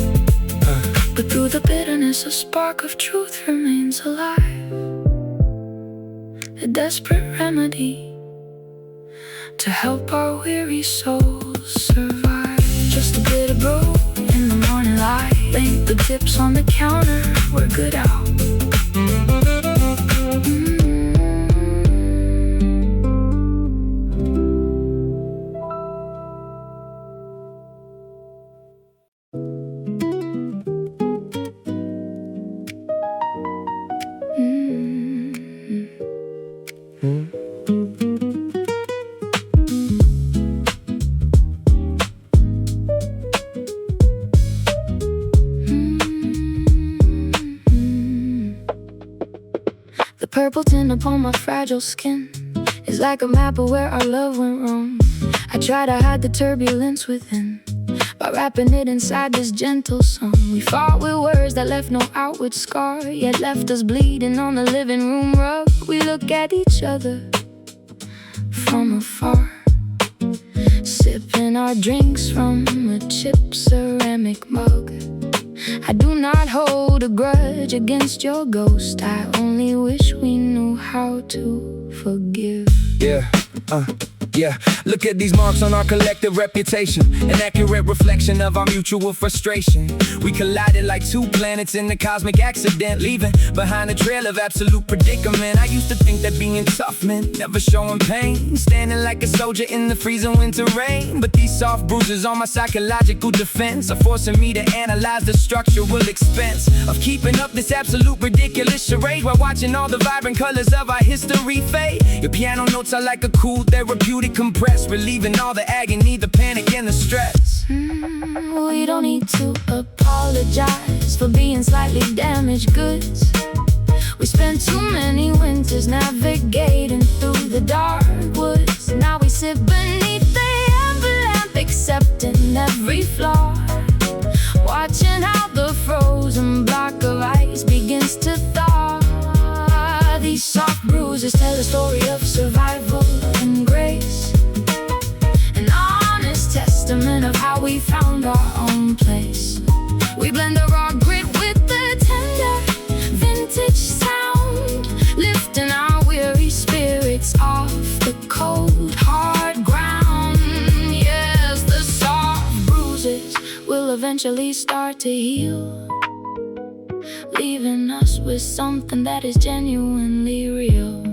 But through the bitterness, a spark of truth remains alive. A desperate remedy to help our weary souls survive. Just a bit of brew in the morning light. Link the tips on the counter, we're good out. The purple tint upon my fragile skin is like a map of where our love went wrong. I try to hide the turbulence within by wrapping it inside this gentle song. We fought with words that left no outward scar, yet left us bleeding on the living room rug. We look at each other from afar, sipping our drinks from a chipped ceramic mug. I do not hold a grudge against your ghost. I only wish we knew how to forgive. Yeah, look at these marks on our collective reputation, an accurate reflection of our mutual frustration. We collided like two planets in a cosmic accident, leaving behind a trail of absolute predicament. I used to think that being tough meant never showing pain, standing like a soldier in the freezing winter rain. But these soft bruises on my psychological defense are forcing me to analyze the structural expense of keeping up this absolute ridiculous charade while watching all the vibrant colors of our history fade. Your piano notes are like a cool therapeutic compress, relieving all the agony, the panic, and the stress. We don't need to apologize for being slightly damaged goods. We spent too many winters navigating through the dark woods. Now we sit beneath the amber lamp, accepting every flaw, watching how the frozen block of ice begins to thaw. These soft bruises tell a story of survival and grace, an honest testament of how we found our own place. We blend the raw grit with the tender vintage sound, lifting our weary spirits off the cold, hard ground. Yes, the soft bruises will eventually start to heal, leaving us with something that is genuinely real.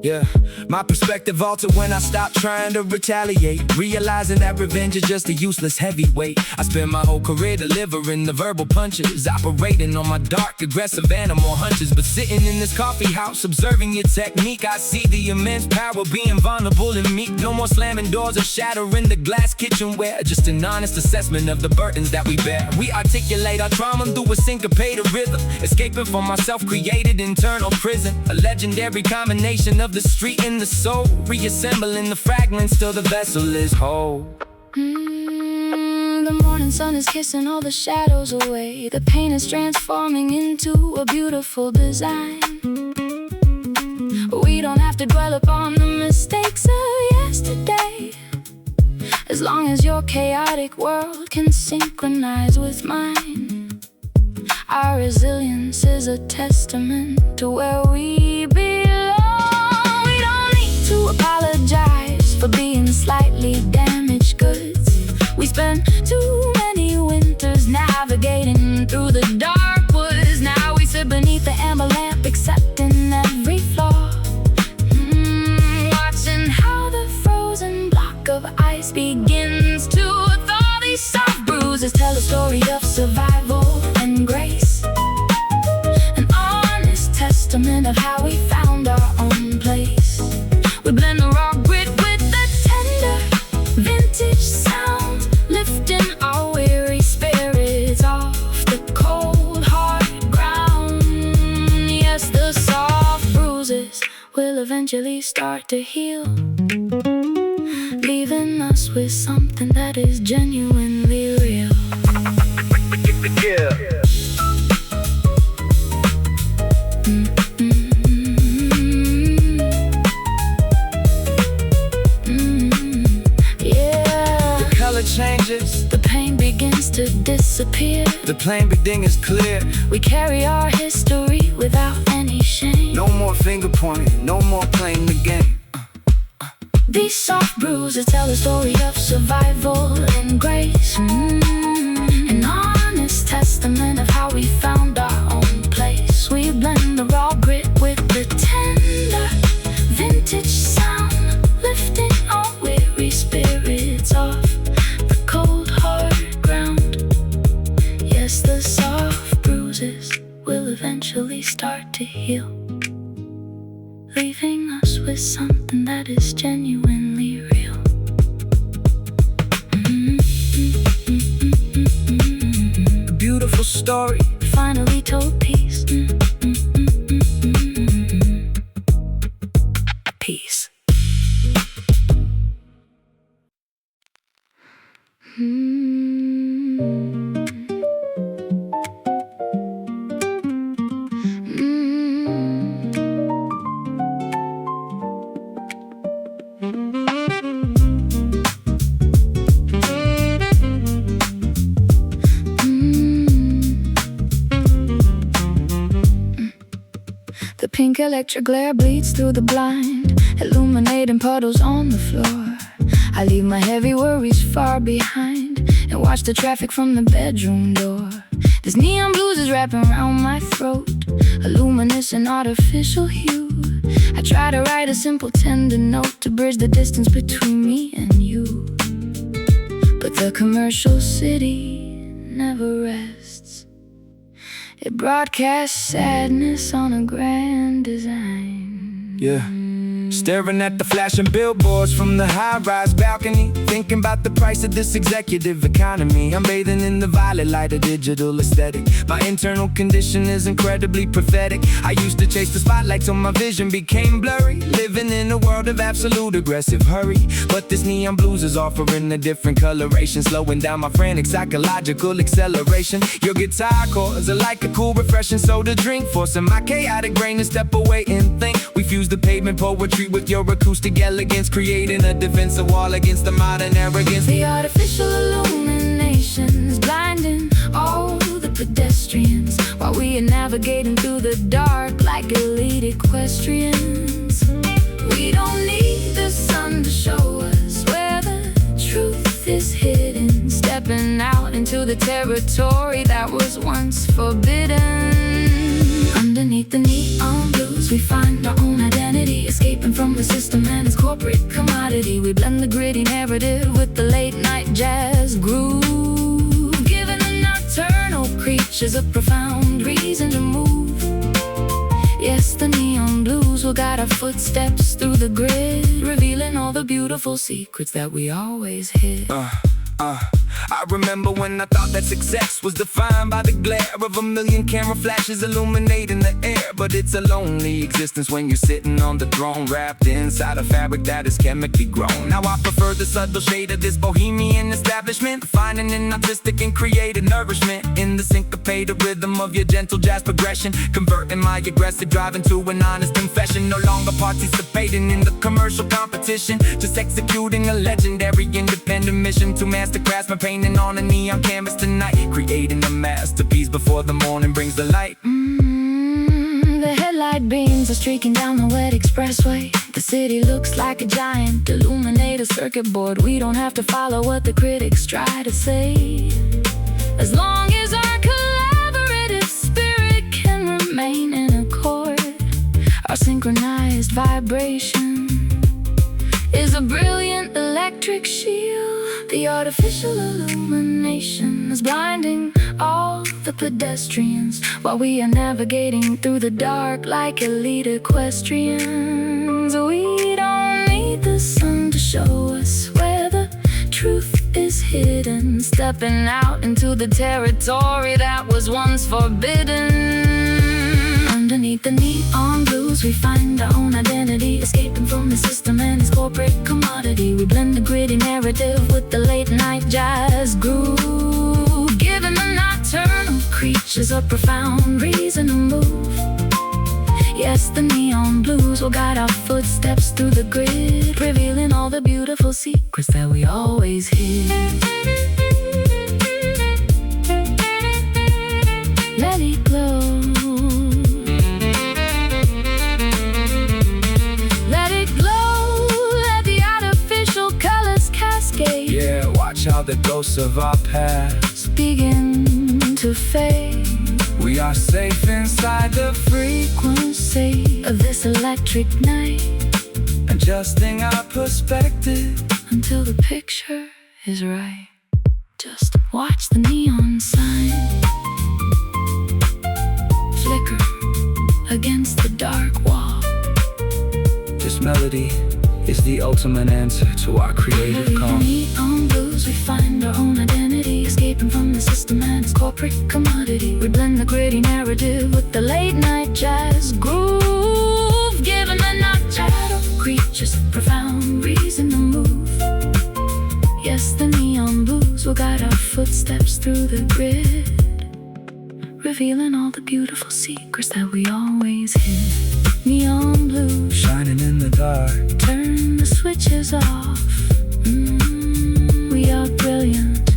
Yeah, my perspective altered when I stopped trying to retaliate, realizing that revenge is just a useless heavyweight. I spent my whole career delivering the verbal punches, operating on my dark, aggressive animal hunches. But sitting in this coffee house, observing your technique, I see the immense power being vulnerable and meek. No more slamming doors or shattering the glass kitchenware, just an honest assessment of the burdens that we bear. We articulate our trauma through a syncopated rhythm, escaping from our self-created internal prison. A legendary combination of the street and the soul, reassembling the fragments till the vessel is whole. The morning sun is kissing all the shadows away. The pain is transforming into a beautiful design. We don't have to dwell upon the mistakes of yesterday, as long as your chaotic world can synchronize with mine. Our resilience is a testament to where we belong. To apologize for being slightly damaged goods. We spent too many winters navigating through the dark woods. Now we sit beneath the amber lamp, accepting every flaw, watching how the frozen block of ice begins to thaw. These soft bruises tell a story of survival and grace, an honest testament of how we found our own place. We blend the raw grit with the tender vintage sound, lifting our weary spirits off the cold, hard ground. Yes, the soft bruises will eventually start to heal, leaving us with something that is genuinely real. The color changes, The pain begins to disappear. the plain beginning is clear. We carry our history without any shame. No more finger pointing, no more playing the game. These soft bruises tell a story of survival and grace. An honest testament of how we found our own place. We blend the raw grit with the tender vintage sound, lifting our weary spirits off the cold hard ground. Yes, the soft bruises will eventually start to heal, leaving us with something that is genuinely real. A beautiful story, Finally told peace. Peace. The pink electric glare bleeds through the blind, illuminating puddles on the floor. I leave my heavy worries far behind and watch the traffic from the bedroom door. This neon blues is wrapping around my throat, a luminous and artificial hue. I try to write a simple tender note to bridge the distance between me and you, but the commercial city never rests. It broadcasts sadness on a grand design. yeah. Staring at the flashing billboards from the high-rise balcony, thinking about the price of this executive economy. I'm bathing in the violet light of digital aesthetic. My internal condition is incredibly pathetic. I used to chase the spotlight till my vision became blurry, living in a world of absolute aggressive hurry. But this neon blues is offering a different coloration, slowing down my frantic psychological acceleration. Your guitar chords are like a cool refreshing soda drink, forcing my chaotic brain to step away and think. We fuse the pavement poetry with your acoustic elegance, creating a defensive wall against the modern arrogance. The artificial illumination is blinding all the pedestrians, while we are navigating through the dark like elite equestrians. We don't need the sun to show us where the truth is hidden, stepping out into the territory that was once forbidden. Underneath the neon blues, we find our own identity, escaping from the system and its corporate commodity. We blend the gritty narrative with the late night jazz groove, giving the nocturnal creatures a profound reason to move. Yes, the neon blues will guide our footsteps through the grid, revealing all the beautiful secrets that we always hid. I remember when I thought that success was defined by the glare of a million camera flashes illuminating the air. But it's a lonely existence when you're sitting on the throne, wrapped inside a fabric that is chemically grown. Now I prefer the subtle shade of this bohemian establishment, finding an artistic and creative nourishment in the syncopated rhythm of your gentle jazz progression, converting my aggressive drive into an honest confession. No longer participating in the commercial competition, just executing a legendary independent mission to master craftsman, painting on a neon canvas tonight, creating a masterpiece before the morning brings the light. The headlight beams are streaking down the wet expressway. The city looks like a giant illuminator circuit board. We don't have to follow what the critics try to say, as long as our collaborative spirit can remain in accord. Our synchronized vibration is a brilliant electric shield. The artificial illumination is blinding all the pedestrians, while we are navigating through the dark like elite equestrians. We don't need the sun to show us where the truth is hidden, stepping out into the territory that was once forbidden. Underneath the neon blues, we find our own identity, escaping from the system and its corporate commodity. We blend the gritty narrative with the late night jazz groove, giving the nocturnal creatures a profound reason to move. Yes, the neon blues will guide our footsteps through the grid, revealing all the beautiful secrets that we always hid. Let it glow. Let it glow. Let the artificial colors cascade. Yeah, watch how the ghosts of our past begin to fade. We are safe inside the Frequency of this electric night, adjusting our perspective until the picture is right. Just watch the neon sign flicker against the dark wall. This melody is the ultimate answer to our creative call. Neon blues, we find our own identity, escaping from the system and its corporate commodity. We blend the gritty narrative with the late night jazz groove, giving the nocturnal creatures a profound reason to move. Yes, the neon blues will guide our footsteps through the grid, revealing all the beautiful secrets that we always hid. Neon blues, shining in the dark, turn the switches off. We are brilliant.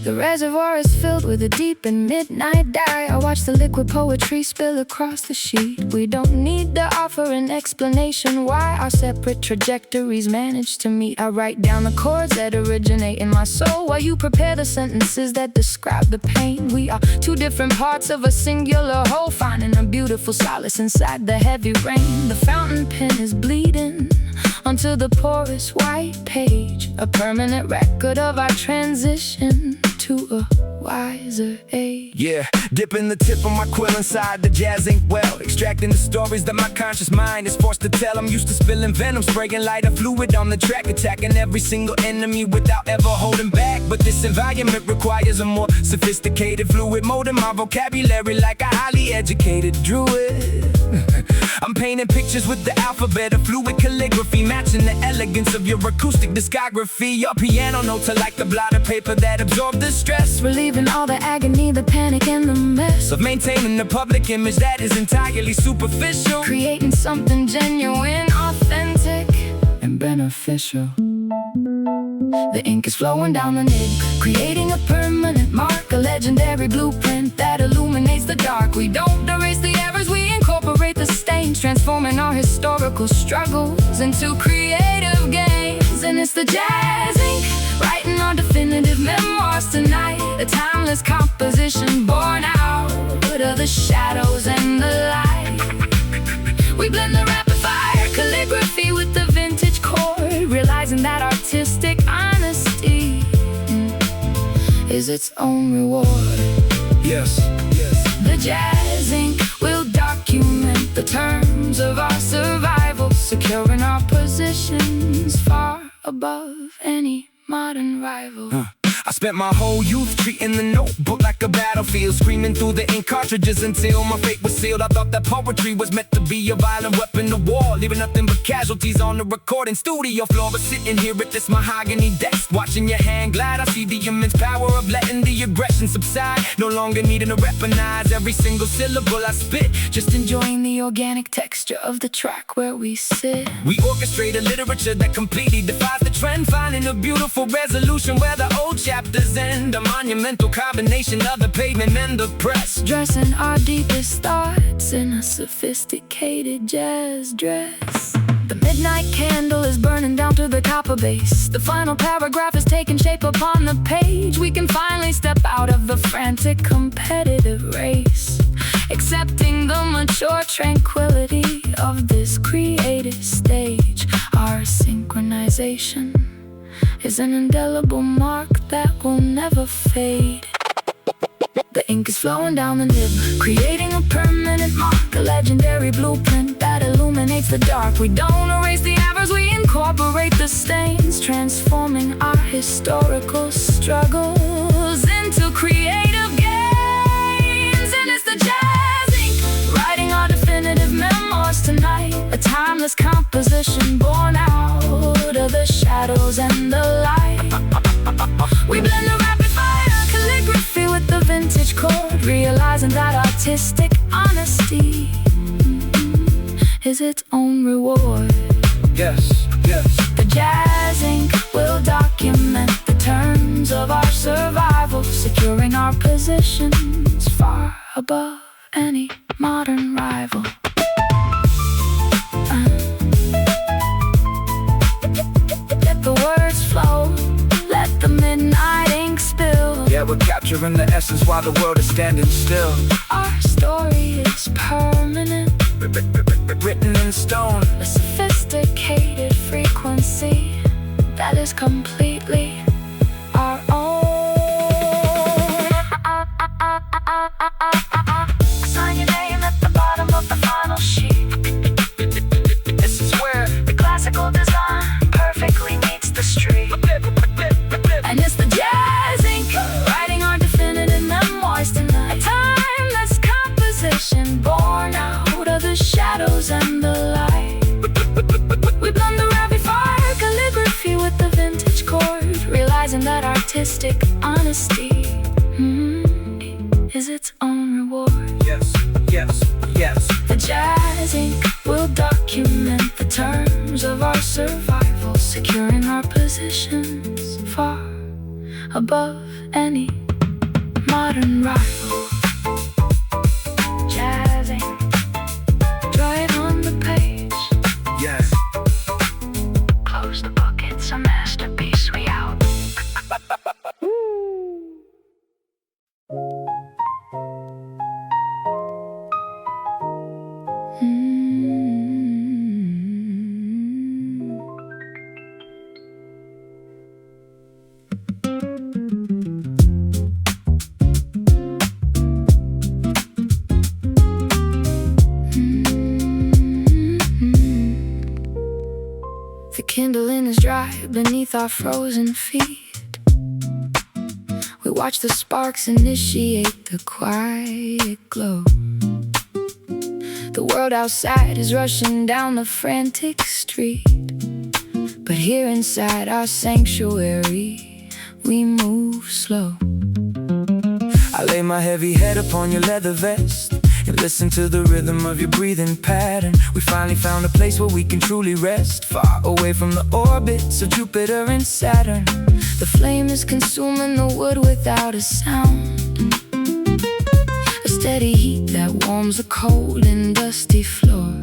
The reservoir is filled with a deep and midnight dye. I watch the liquid poetry spill across the sheet. We don't need to offer an explanation why our separate trajectories manage to meet. I write down the chords that originate in my soul, while you prepare the sentences that describe the pain. We are two different parts of a singular whole, finding a beautiful solace inside the heavy rain. The fountain pen is bleeding onto the porous white page, a permanent record of our transition to a wiser age. yeah, dipping the tip of my quill inside the jazz ink well, extracting the stories that my conscious mind is forced to tell. I'm used to spilling venom, spraying lighter fluid on the track, attacking every single enemy without ever holding back. But this environment requires a more sophisticated fluid, molding my vocabulary like a highly educated druid. I'm painting pictures with the alphabet of fluid calligraphy, matching the elegance of your acoustic discography. Your piano notes are like the blotter paper that absorb the stress, Relieving all the agony, the panic, and the mess of maintaining a public image that is entirely superficial, creating something genuine, authentic, and beneficial. The ink is flowing down the nib, creating a permanent mark, a legendary blueprint that illuminates the dark. We don't erase the errors, we incorporate the stains, transforming our historical struggles into creative gains. And it's the jazz ink, writing our definitive memoirs tonight, a timeless composition born out of the shadows and the light. We blend the rapid fire calligraphy with the vintage chord, realizing that artistic honesty is its own reward. yes. The jazz ink will document the terms of our survival, securing our positions far above any modern rival. I spent my whole youth treating the notebook like a battlefield, screaming through the ink cartridges until my fate was sealed. I thought that poetry was meant to be a violent weapon of war, leaving nothing but casualties on the recording studio floor. But sitting here at this mahogany desk, watching your hand glide, I see the immense power of letting the aggression subside, no longer needing to weaponize every single syllable I spit, just Enjoying the organic texture of the track where we sit. we orchestrate a literature that completely defies the trend, finding a beautiful resolution where the old chapters end, a monumental combination of the pavement and the press, Dressing our deepest thoughts in a sophisticated jazz dress. The midnight candle is burning down to the copper base. The final paragraph is taking shape upon the page. We can finally step out of the frantic competitive race, accepting the mature tranquility of this creative stage. Our synchronization is an indelible mark that will never fade. The ink is flowing down the nib, creating a permanent mark, a legendary blueprint that illuminates the dark. We don't erase the hours, we incorporate the stains, transforming our historical struggles into creative gains. And it's the jazz ink, writing our definitive memoirs tonight, a timeless composition born out of the shadows and the light. We blend the rapid fire calligraphy with the vintage chord, realizing that artistic honesty is its own reward. Yes, yes. The jazz ink will document the terms of our survival, securing our positions far above any modern rival. Let the words flow, let the midnight ink spill. Yeah, we're capturing the essence while the world is standing still. Our story is permanent, Written in stone, a sophisticated frequency that is completely our own. Sign your name at the bottom of the final sheet. this is where The classical design perfectly meets the street. And it's the jazz ink, writing our definitive memoirs tonight, a timeless composition born out of the shadows and the light. We blend the rapid fire calligraphy with the vintage chord, realizing that artistic honesty is its own reward. yes, yes, yes. The jazz ink will document the terms of our survival, securing our positions far above any modern rival. Jazz ink, draw it on the page. Yes. Close the book, it's a masterpiece. We out. The kindling is dry beneath our frozen feet. We watch the sparks initiate the quiet glow. The world outside is rushing down the frantic street, but here inside our sanctuary, we move slow. I lay my heavy head upon your leather vest and listen to the rhythm of your breathing pattern. We finally found a place where we can truly rest, far away from the orbits of Jupiter and Saturn. The flame is consuming the wood without a sound, a steady heat that warms the cold and dusty floor.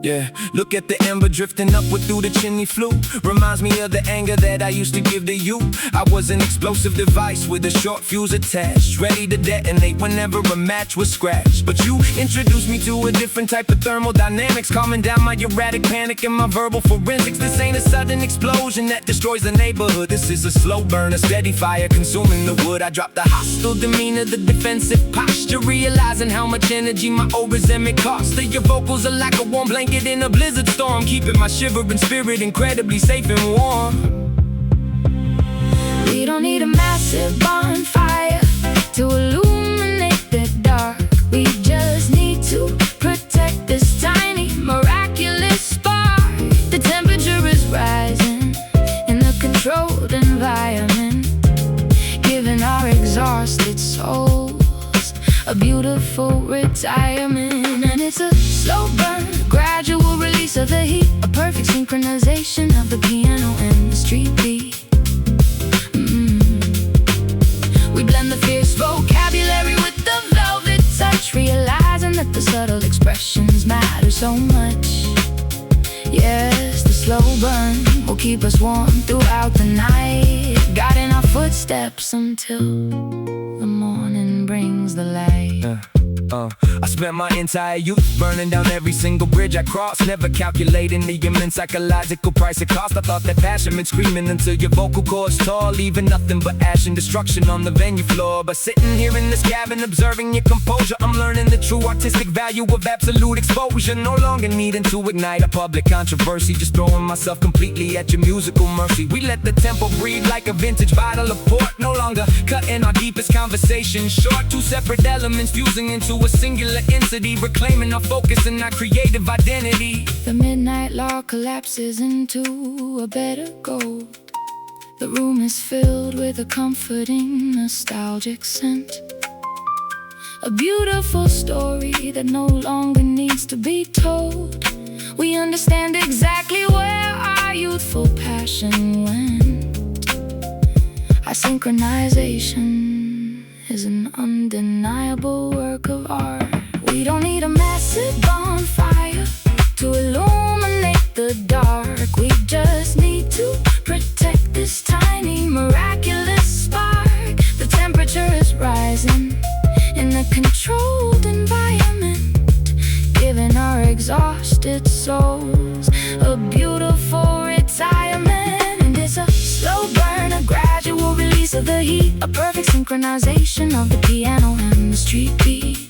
Yeah, look at the ember drifting upward through the chimney flue. Reminds me of the anger that I used to give to you. I was an explosive device with a short fuse attached, ready to detonate whenever a match was scratched. But you introduced me to a different type of thermodynamics, calming down my erratic panic and my verbal forensics. This ain't a sudden explosion that destroys the neighborhood. This is a slow burn, a steady fire consuming the wood. I dropped the hostile demeanor, the defensive posture, realizing how much energy my old resentment cost. Your vocals are like a warm blanket in a blizzard storm, keeping my shivering spirit incredibly safe and warm. We don't need a massive bonfire to illuminate the dark. We just need to protect this tiny, miraculous spark. The temperature is rising in a controlled environment, giving our exhausted souls a beautiful retirement. And it's a slow burn, gradual release of the heat, a perfect synchronization of the piano and the street beat. We blend the fierce vocabulary with the velvet touch, realizing that the subtle expressions matter so much. Yes, the slow burn will keep us warm throughout the night, guiding our footsteps until the morning brings the light. I spent my entire youth burning down every single bridge I crossed, never calculating the immense psychological price it cost. I thought that passion meant screaming until your vocal cords tore, leaving nothing but ash and destruction on the venue floor. But sitting here in this cabin observing your composure, I'm learning the true artistic value of absolute exposure. No longer needing to ignite a public controversy, just throwing myself completely at your musical mercy. We let the tempo breathe like a vintage bottle of port, no longer cutting our deepest conversations short. Two separate elements fusing into a singular entity, reclaiming our focus and our creative identity. The midnight law collapses into a bed of gold. The room is filled with a comforting, nostalgic scent. A beautiful story that no longer needs to be told. We understand exactly where our youthful passion went. Our synchronization is an undeniable work of art. We don't need a massive bonfire to illuminate the dark. We just need to protect this tiny, miraculous spark. The temperature is rising in a controlled environment, giving our exhausted souls a beautiful retirement. And it's a slow burn, a gradual release of the heat, a perfect synchronization of the piano and the street beat.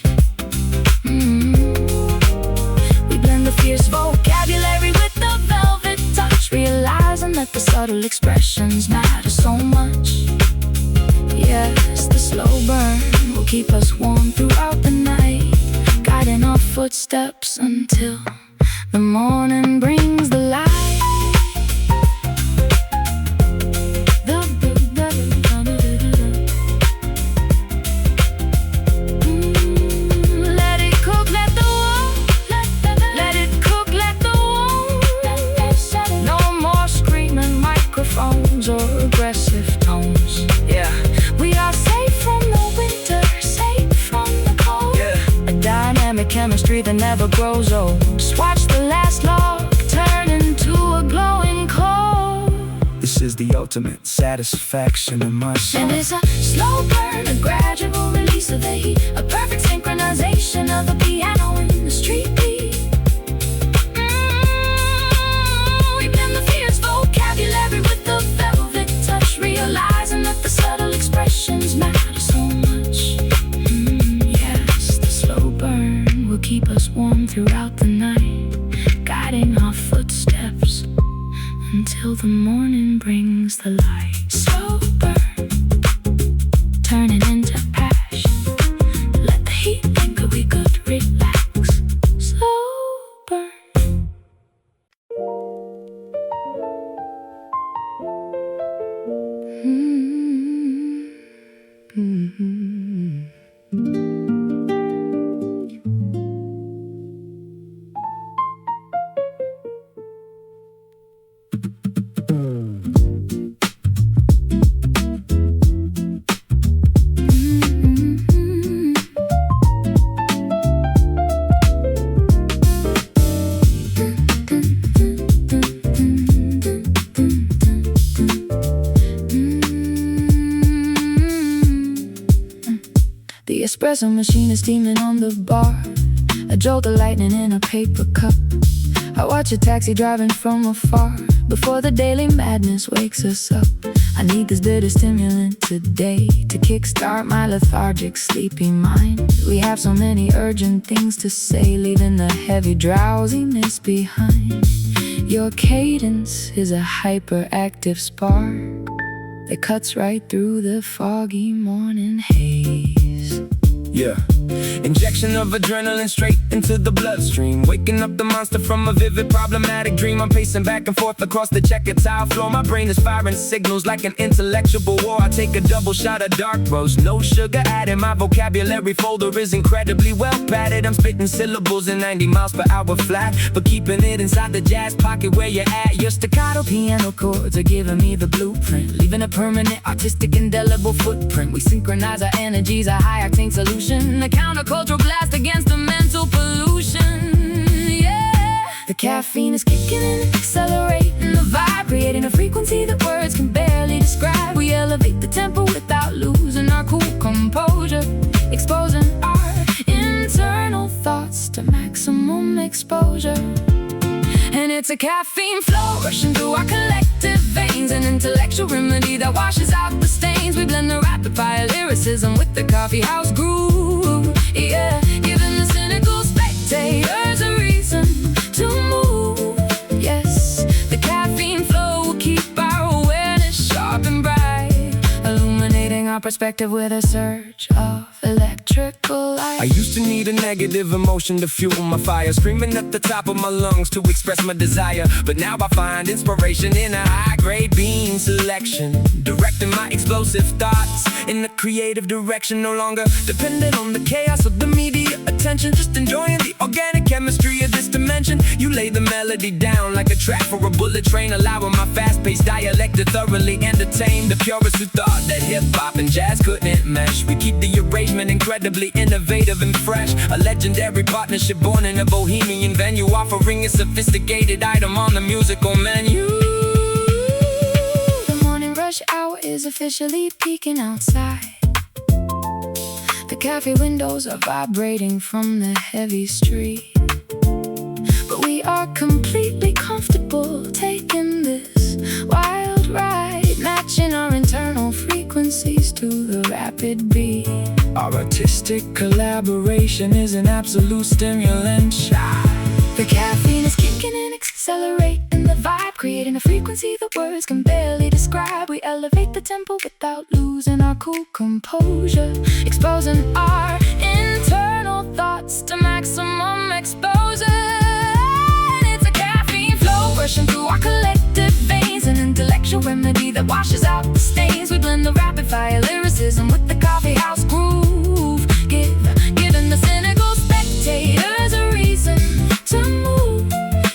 We blend the fierce vocabulary with the velvet touch, realizing that the subtle expressions matter so much. Yes, the slow burn will keep us warm throughout the night, guiding our footsteps until the morning brings the light. Or aggressive tones. Yeah, we are safe from the winter, safe from the cold. Yeah, a dynamic chemistry that never grows old. Just watch the last log turn into a glowing coal. This is the ultimate satisfaction of my soul. And it's a slow burn, a gradual release of the heat, a perfect synchronization of the piano and the street beat. We blend the fierce vocabulary with the velvet touch, realizing that the subtle expressions matter so much. Yes, the slow burn will keep us warm throughout the night, guiding our footsteps until the morning brings the light. Slow burn, turning into passion. Let the heat linger, we could relax. Slow burn. The espresso machine is steaming on the bar, a jolt of lightning in a paper cup. I watch a taxi driving from afar before the daily madness wakes us up. I need this bitter stimulant today to kickstart my lethargic, sleepy mind. We have so many urgent things to say, leaving the heavy drowsiness behind. Your cadence is a hyperactive spark that cuts right through the foggy morning haze. Yeah, injection of adrenaline straight into the bloodstream, waking up the monster from a vivid problematic dream. I'm pacing back and forth across the checkered tile floor. My brain is firing signals like an intellectual war. I take a double shot of dark roast, no sugar added. My vocabulary folder is incredibly well padded. I'm spitting syllables in 90 miles per hour flat, but keeping it inside the jazz pocket where you're at. Your staccato piano chords are giving me the blueprint, leaving a permanent, artistic, indelible footprint. We synchronize our energies, a high-octane solution, a countercultural blast against the mental pollution. Yeah, the Caffeine is kicking in, accelerating the vibe, creating a frequency that words can barely describe. We elevate the tempo without losing our cool composure, exposing our internal thoughts to maximum exposure. And it's a caffeine flow rushing through our collective veins, an intellectual remedy that washes out the stains. We blend the rapid fire lyricism with the coffeehouse groove, yeah, giving the cynical spectators a reason to move. Yes, the caffeine flow will keep our awareness sharp and bright, illuminating our perspective with a surge of electrical light. I used to need a negative emotion to fuel my fire, screaming at the top of my lungs to express my desire. But now I find inspiration in a high-grade bean selection, directing my explosive thoughts in a creative direction. No longer dependent on the chaos of the media attention, just enjoying the organic chemistry of this dimension. You lay the melody down like a track for a bullet train, allowing my fast-paced dialect to thoroughly entertain the purists who thought that hip-hop and jazz couldn't mesh. We keep the arrangement incredibly innovative and fresh, a legendary partnership born in a bohemian venue, offering a sophisticated item on the musical menu. The morning rush hour is officially peeking outside. The cafe windows are vibrating from the heavy street, but we are completely comfortable taking this wild ride, matching our internal frequencies to the rapid beat. Our artistic collaboration is an absolute stimulant shot. The caffeine is kicking in, accelerating the vibe, creating a frequency that words can barely describe. We elevate the tempo without losing our cool composure, exposing our internal thoughts to maximum exposure. And it's a caffeine flow rushing through our collective veins, an intellectual remedy that washes out the stains. We blend the rapid fire lyricism with the coffeehouse groove, giving the cynical spectators a reason to move.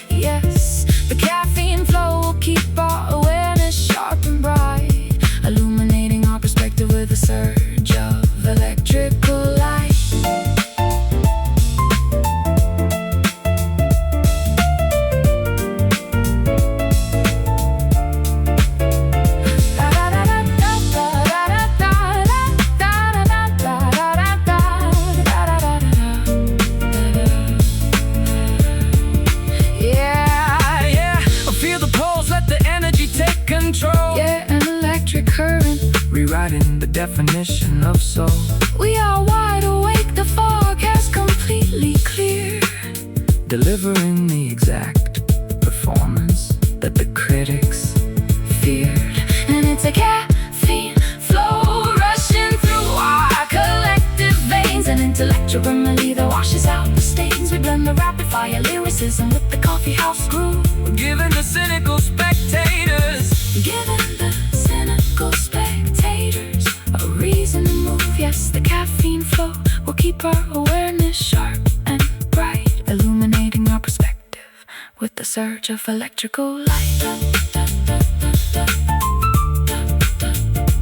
Yes, the caffeine flow will keep our awareness sharp and bright, illuminating our perspective with a surge of electrical light. Yeah, an electric current, rewriting the definition of soul. We are wide awake, the forecast completely clear, delivering the exact performance that the critics feared. and it's a caffeine flow rushing through our collective veins, an intellectual remedy that washes out the stains. We blend the rapid fire lyricism with the coffeehouse groove, Giving the cynical spectators giving the cynical spectators a reason to move. Yes, the caffeine flow will keep our awareness sharp and bright, illuminating our perspective with the surge of electrical light.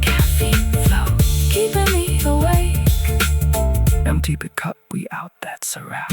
Caffeine flow, keeping me awake. empty but cut, we out, that's a wrap.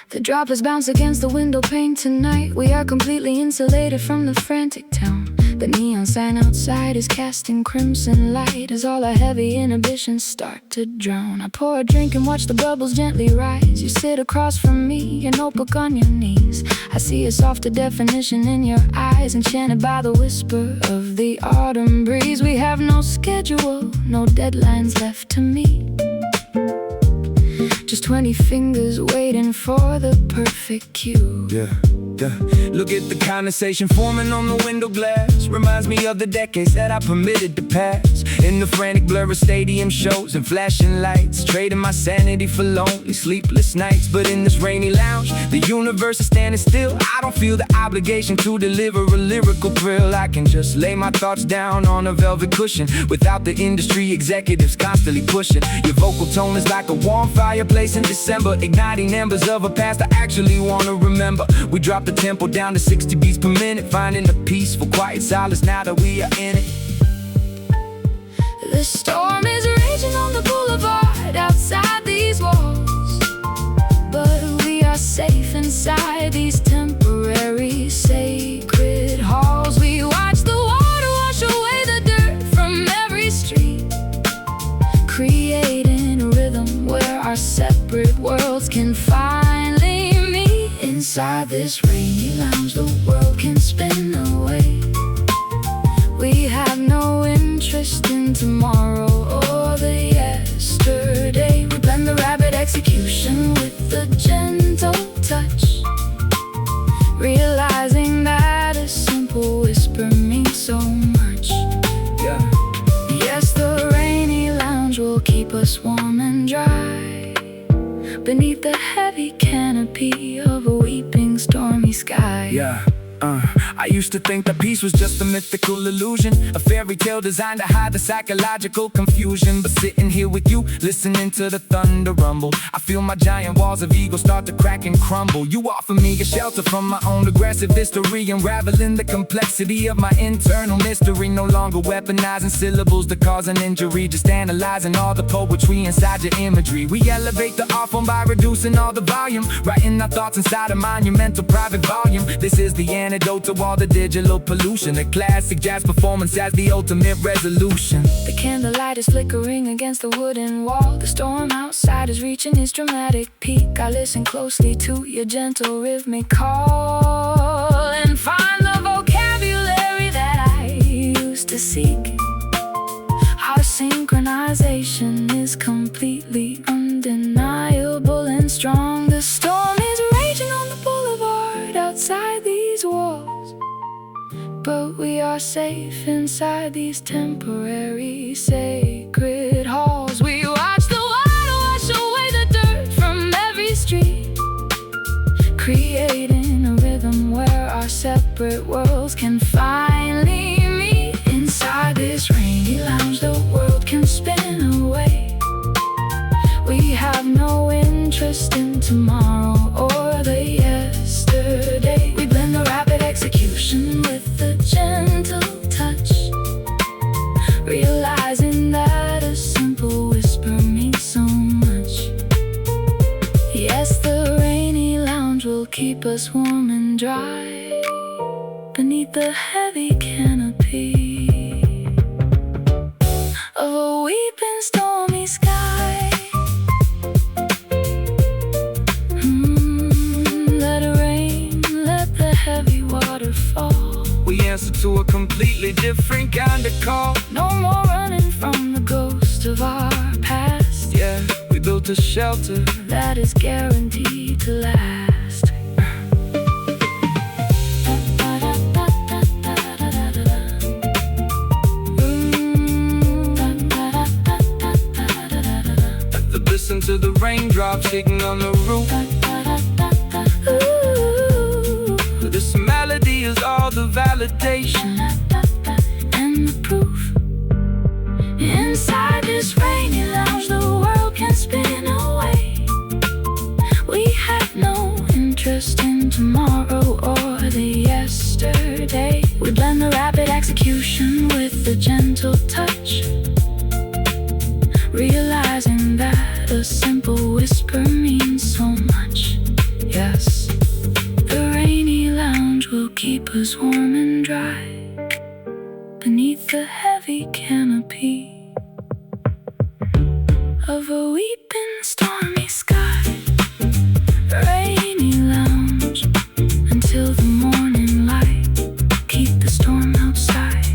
The droplets bounce against the window pane tonight. We are completely insulated from the frantic town. The neon sign outside is casting crimson light as all our heavy inhibitions start to drown. I pour a drink and watch the bubbles gently rise. You sit across from me, your notebook on your knees. I see a softer definition in your eyes, enchanted by the whisper of the autumn breeze. We have no schedule, no deadlines left to meet. Just 20 fingers waiting for the perfect cue. Yeah. Look at the condensation forming on the window glass. Reminds me of the decades that I permitted to pass. In the frantic blur of stadium shows and flashing lights, trading my sanity for lonely, sleepless nights. But in this rainy lounge, the universe is standing still. I don't feel the obligation to deliver a lyrical thrill. I can just lay my thoughts down on a velvet cushion without the industry executives constantly pushing. Your vocal tone is like a warm fireplace in December, igniting embers of a past I actually want to remember. We drop the tempo down to 60 beats per minute, finding a peaceful, quiet solace now that we are in it. The storm is raging on the boulevard outside these walls, but we are safe inside these temporary sacred halls. We watch the water wash away the dirt from every street, creating a rhythm where our separate worlds can finally meet. Inside this rainy lounge, the world can spin away. We have no interest in tomorrow or the yesterday. We blend the rapid execution with the gentle touch, realizing that a simple whisper means so much. Yes, the rainy lounge will keep us warm and dry beneath the heavy canopy of a weeping stormy sky. I used to think that peace was just a mythical illusion, a fairy tale designed to hide the psychological confusion. But sitting here with you, listening to the thunder rumble, I feel my giant walls of ego start to crack and crumble. You offer me a shelter from my own aggressive history, unraveling the complexity of my internal mystery. No longer weaponizing syllables to cause an injury, just analyzing all the poetry inside your imagery. We elevate the art form by reducing all the volume, writing our thoughts inside a monumental private volume. This is the antidote to all the digital pollution, a classic jazz performance as the ultimate resolution. The candlelight is flickering against the wooden wall. The storm outside is reaching its dramatic peak. I listen closely to your gentle rhythmic call and find the vocabulary that I used to seek. Our synchronization is completely undeniable and strong. The storm is raging on the boulevard outside these walls, but we are safe inside these temporary sacred halls. We watch the water wash away the dirt from every street, creating a rhythm where our separate worlds can finally meet. Inside this rainy lounge, the world can spin away. We have no interest in tomorrow or the yesterday. We blend the rapid execution with the gentle touch, realizing that a simple whisper means so much. Yes, the rainy lounge will keep us warm and dry beneath the heavy canopy of a weeping stormy sky. Let it rain, let the heavy water fall. We answer to a completely different kind of call. No more running from the ghost of our past. Yeah, we built a shelter that is guaranteed to last. Listen to the raindrops shaking on the roof. Ooh, This melody is all the validation and the proof. Inside this rainy lounge, the world can spin away. We have no interest in tomorrow or the yesterday. We blend the rapid execution with the gentle touch, realizing that a simple whisper means so much. Yes, the rainy lounge will keep us warm and dry beneath the heavy canopy of a weeping stormy sky. Rainy lounge until the morning light. Keep the storm outside.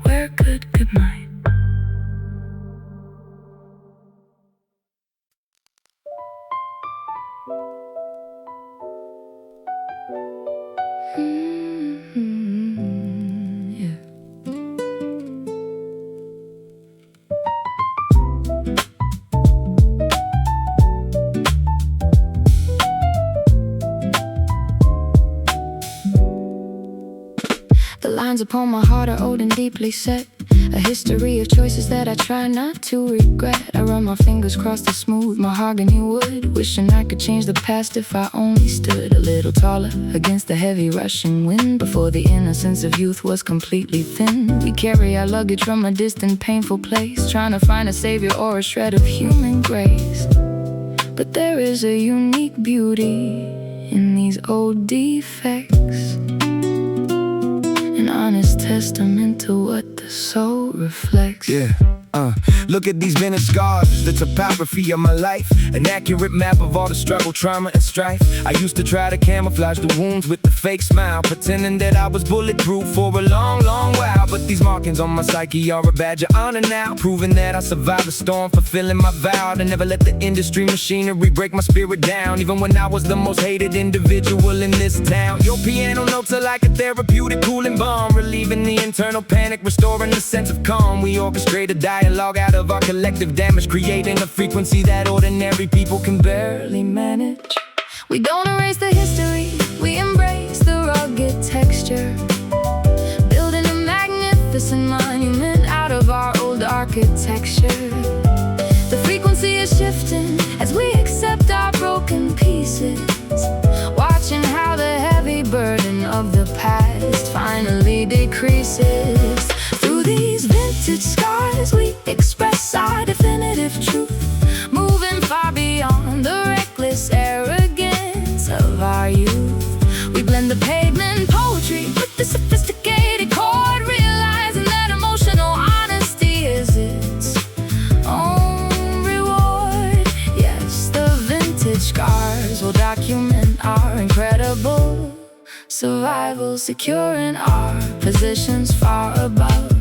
Wear good night. The lines upon my heart are old and deeply set, a history of choices that I try not to regret. I run my fingers across the smooth mahogany wood, wishing I could change the past if I only stood a little taller against the heavy rushing wind. Before the innocence of youth was completely thin, we carry our luggage from a distant painful place, trying to find a savior or a shred of human grace. But there is a unique beauty in these old defects, an honest testament to what the soul reflects. Yeah. Look at these vintage scars, the topography of my life, an accurate map of all the struggle, trauma, and strife. I used to try to camouflage the wounds with the fake smile, pretending that I was bulletproof for a long, long while. But these markings on my psyche are a badge of honor now, proving that I survived the storm, fulfilling my vow to never let the industry machinery break my spirit down, even when I was the most hated individual in this town. Your piano notes are like a therapeutic cooling balm, relieving the internal panic, restoring the sense of calm. We orchestrate a dialogue out of our collective damage, creating a frequency that ordinary people can barely manage. We don't erase the history, we embrace the rugged texture, building a magnificent monument out of our old architecture. The frequency is shifting as we accept our broken pieces, watching how the heavy burden of the past finally decreases. Through these vintage scars we express our definitive truth, moving far beyond the reckless arrogance of our youth. We blend the pavement poetry with the sophisticated chord, realizing that emotional honesty is its own reward. Yes, the vintage scars will document our incredible survival, securing our positions far above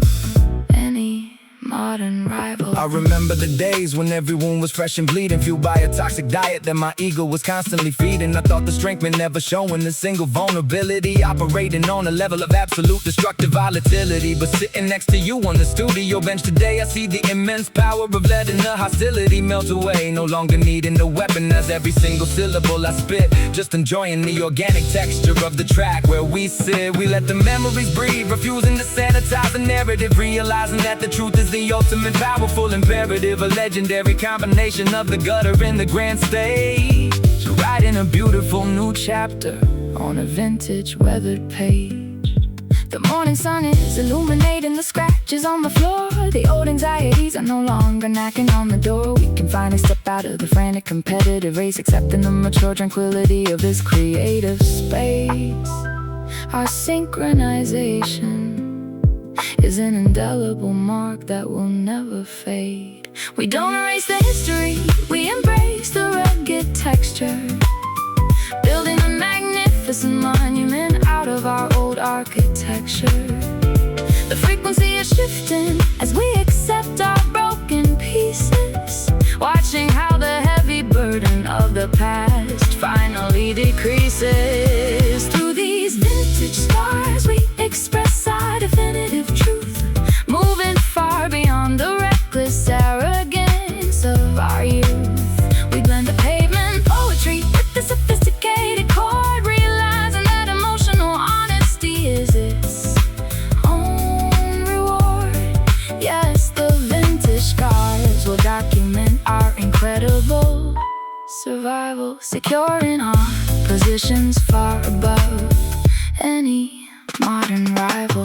any modern rival. I remember the days when everyone was fresh and bleeding, fueled by a toxic diet that my ego was constantly feeding. I thought the strength meant never showing a single vulnerability, operating on a level of absolute destructive volatility. But sitting next to you on the studio bench today, I see the immense power of letting the hostility melt away, no longer needing a weapon as every single syllable I spit, just enjoying the organic texture of the track where we sit. We let the memories breathe, refusing to sanitize the narrative, realizing that the truth is the ultimate powerful imperative, a legendary combination of the gutter and the grand stage, writing a beautiful new chapter on a vintage weathered page. The morning sun is illuminating the scratches on the floor, the old anxieties are no longer knocking on the door. We can finally step out of the frantic competitive race, accepting the mature tranquility of this creative space. Our synchronization is an indelible mark that will never fade. We don't erase the history, we embrace the rugged texture, building a magnificent monument out of our old architecture. The frequency is shifting as we accept our broken pieces, watching how the heavy burden of the past finally decreases. Through these vintage scars we express our definitive truth, moving far beyond the reckless arrogance of our youth. We blend the pavement poetry with the sophisticated chord, realizing that emotional honesty is its own reward. Yes, the vintage scars will document our incredible survival, securing our positions far above any modern rival.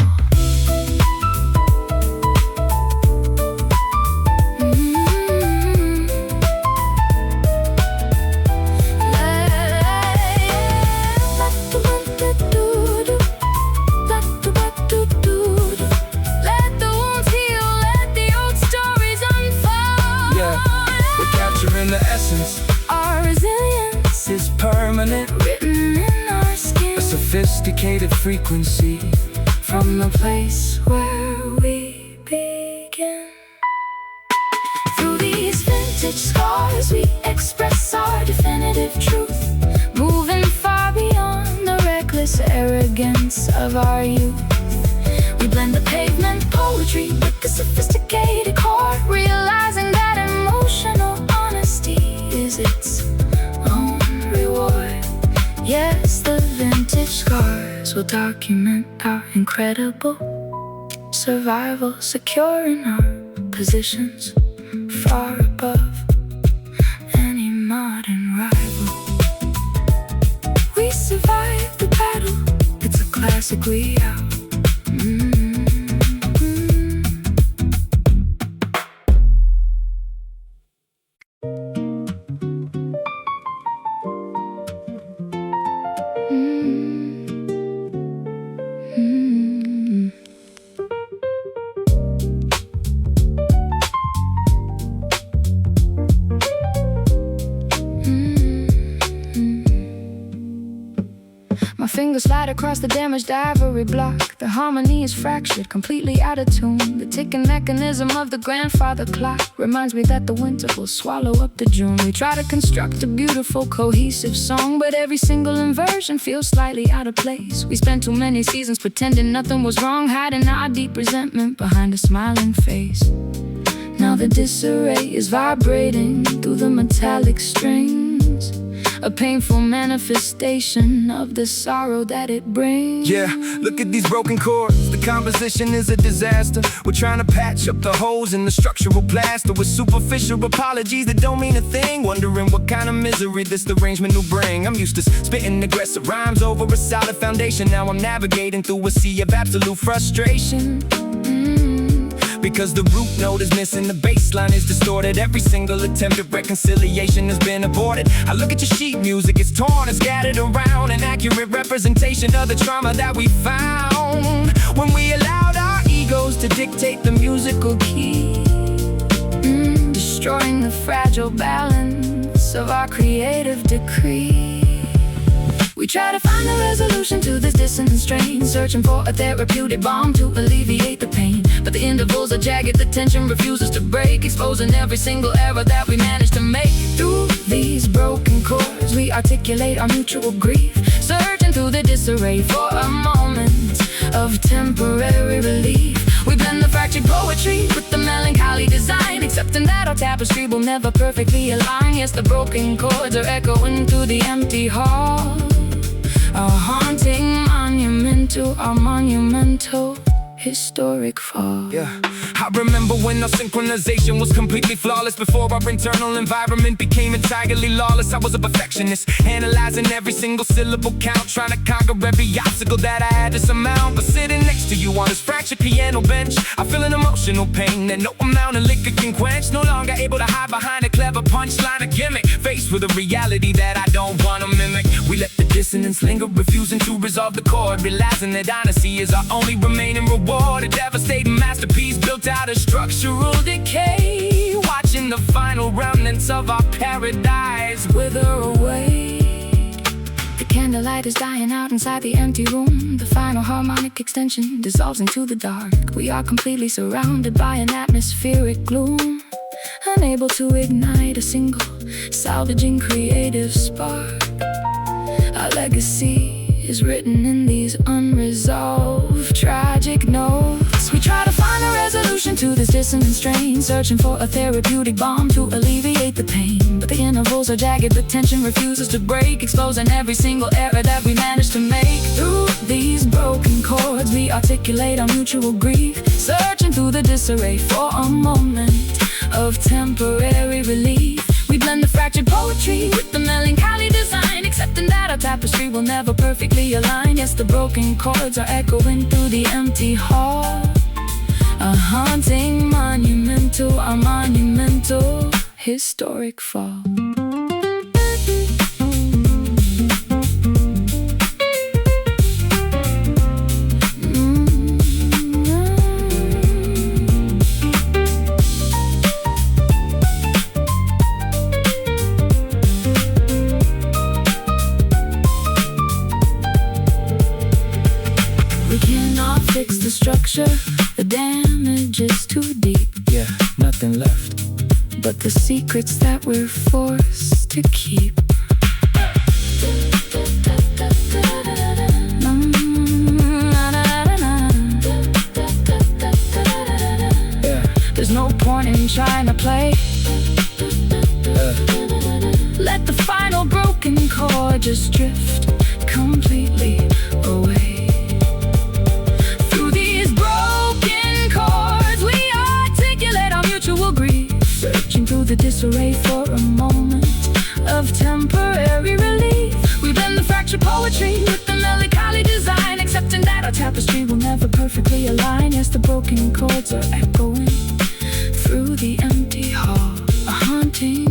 The essence, our resilience is permanent, written in our skin, a sophisticated frequency from the place where we begin. Through these vintage scars we express our definitive truth, moving far beyond the reckless arrogance of our youth. We blend the pavement poetry with the sophisticated chord, realizing that emotional honesty is its own reward. Yes, the vintage scars songs will document our incredible survival, secure in our positions, far above any modern rival. We survived the battle, it's a classic we out. My fingers slide across the damaged ivory block. The harmony is fractured, completely out of tune. The ticking mechanism of the grandfather clock reminds me that the winter will swallow up the June. We try to construct a beautiful, cohesive song, but every single inversion feels slightly out of place. We spent too many seasons pretending nothing was wrong, hiding our deep resentment behind a smiling face. Now the disarray is vibrating through the metallic strings, a painful manifestation of the sorrow that it brings. Yeah, look at these broken chords. The composition is a disaster. We're trying to patch up the holes in the structural plaster with superficial apologies that don't mean a thing. Wondering what kind of misery this arrangement will bring. I'm used to spitting aggressive rhymes over a solid foundation. Now I'm navigating through a sea of absolute frustration. Because the root note is missing, the bass line is distorted. Every single attempt at reconciliation has been aborted. I look at your sheet music, it's torn and scattered around, an accurate representation of the trauma that we found when we allowed our egos to dictate the musical key, destroying the fragile balance of our creative decree. We try to find a resolution to this dissonant strain, searching for a therapeutic balm to alleviate the pain. But the intervals are jagged, the tension refuses to break, exposing every single error that we managed to make. Through these broken chords, we articulate our mutual grief, searching through the disarray for a moment of temporary relief. We blend the fractured poetry with the melancholy design, accepting that our tapestry will never perfectly align. Yes, the broken chords are echoing through the empty hall, a haunting monument to our monumental historic fall. Yeah, I remember when our synchronization was completely flawless. Before our internal environment became entirely lawless, I was a perfectionist, analyzing every single syllable count, trying to conquer every obstacle that I had to surmount. But sitting next to you on this fractured piano bench, I feel an emotional pain that no amount of liquor can quench. No longer able to hide behind a clever punchline or gimmick, faced with a reality that I don't want to mimic. We let the dissonance linger, refusing to resolve the chord, realizing that honesty is our only remaining reward. A devastating masterpiece built out of structural decay, watching the final remnants of our paradise wither away. The candlelight is dying out inside the empty room. The final harmonic extension dissolves into the dark. We are completely surrounded by an atmospheric gloom, unable to ignite a single salvaging creative spark. Our legacy is written in these unresolved tragic notes. We try to find a resolution to this dissonant strain, searching for a therapeutic balm to alleviate the pain. But the intervals are jagged, the tension refuses to break, exposing every single error that we managed to make. Through these broken chords, we articulate our mutual grief, searching through the disarray for a moment of temporary relief. We blend the fractured poetry with the melancholy design, accepting that our tapestry will never perfectly align. Yes, the broken chords are echoing through the empty hall, a haunting monument to our monumental historic fall. Fix the structure, the damage is too deep. Yeah, nothing left but the secrets that we're forced to keep. Yeah, there's no point in trying to play. Let the final broken chord just drift completely away. temporary relief. We blend the fractured poetry with the melancholy design, accepting that our tapestry will never perfectly align. Yes, the broken chords are echoing through the empty hall, a haunting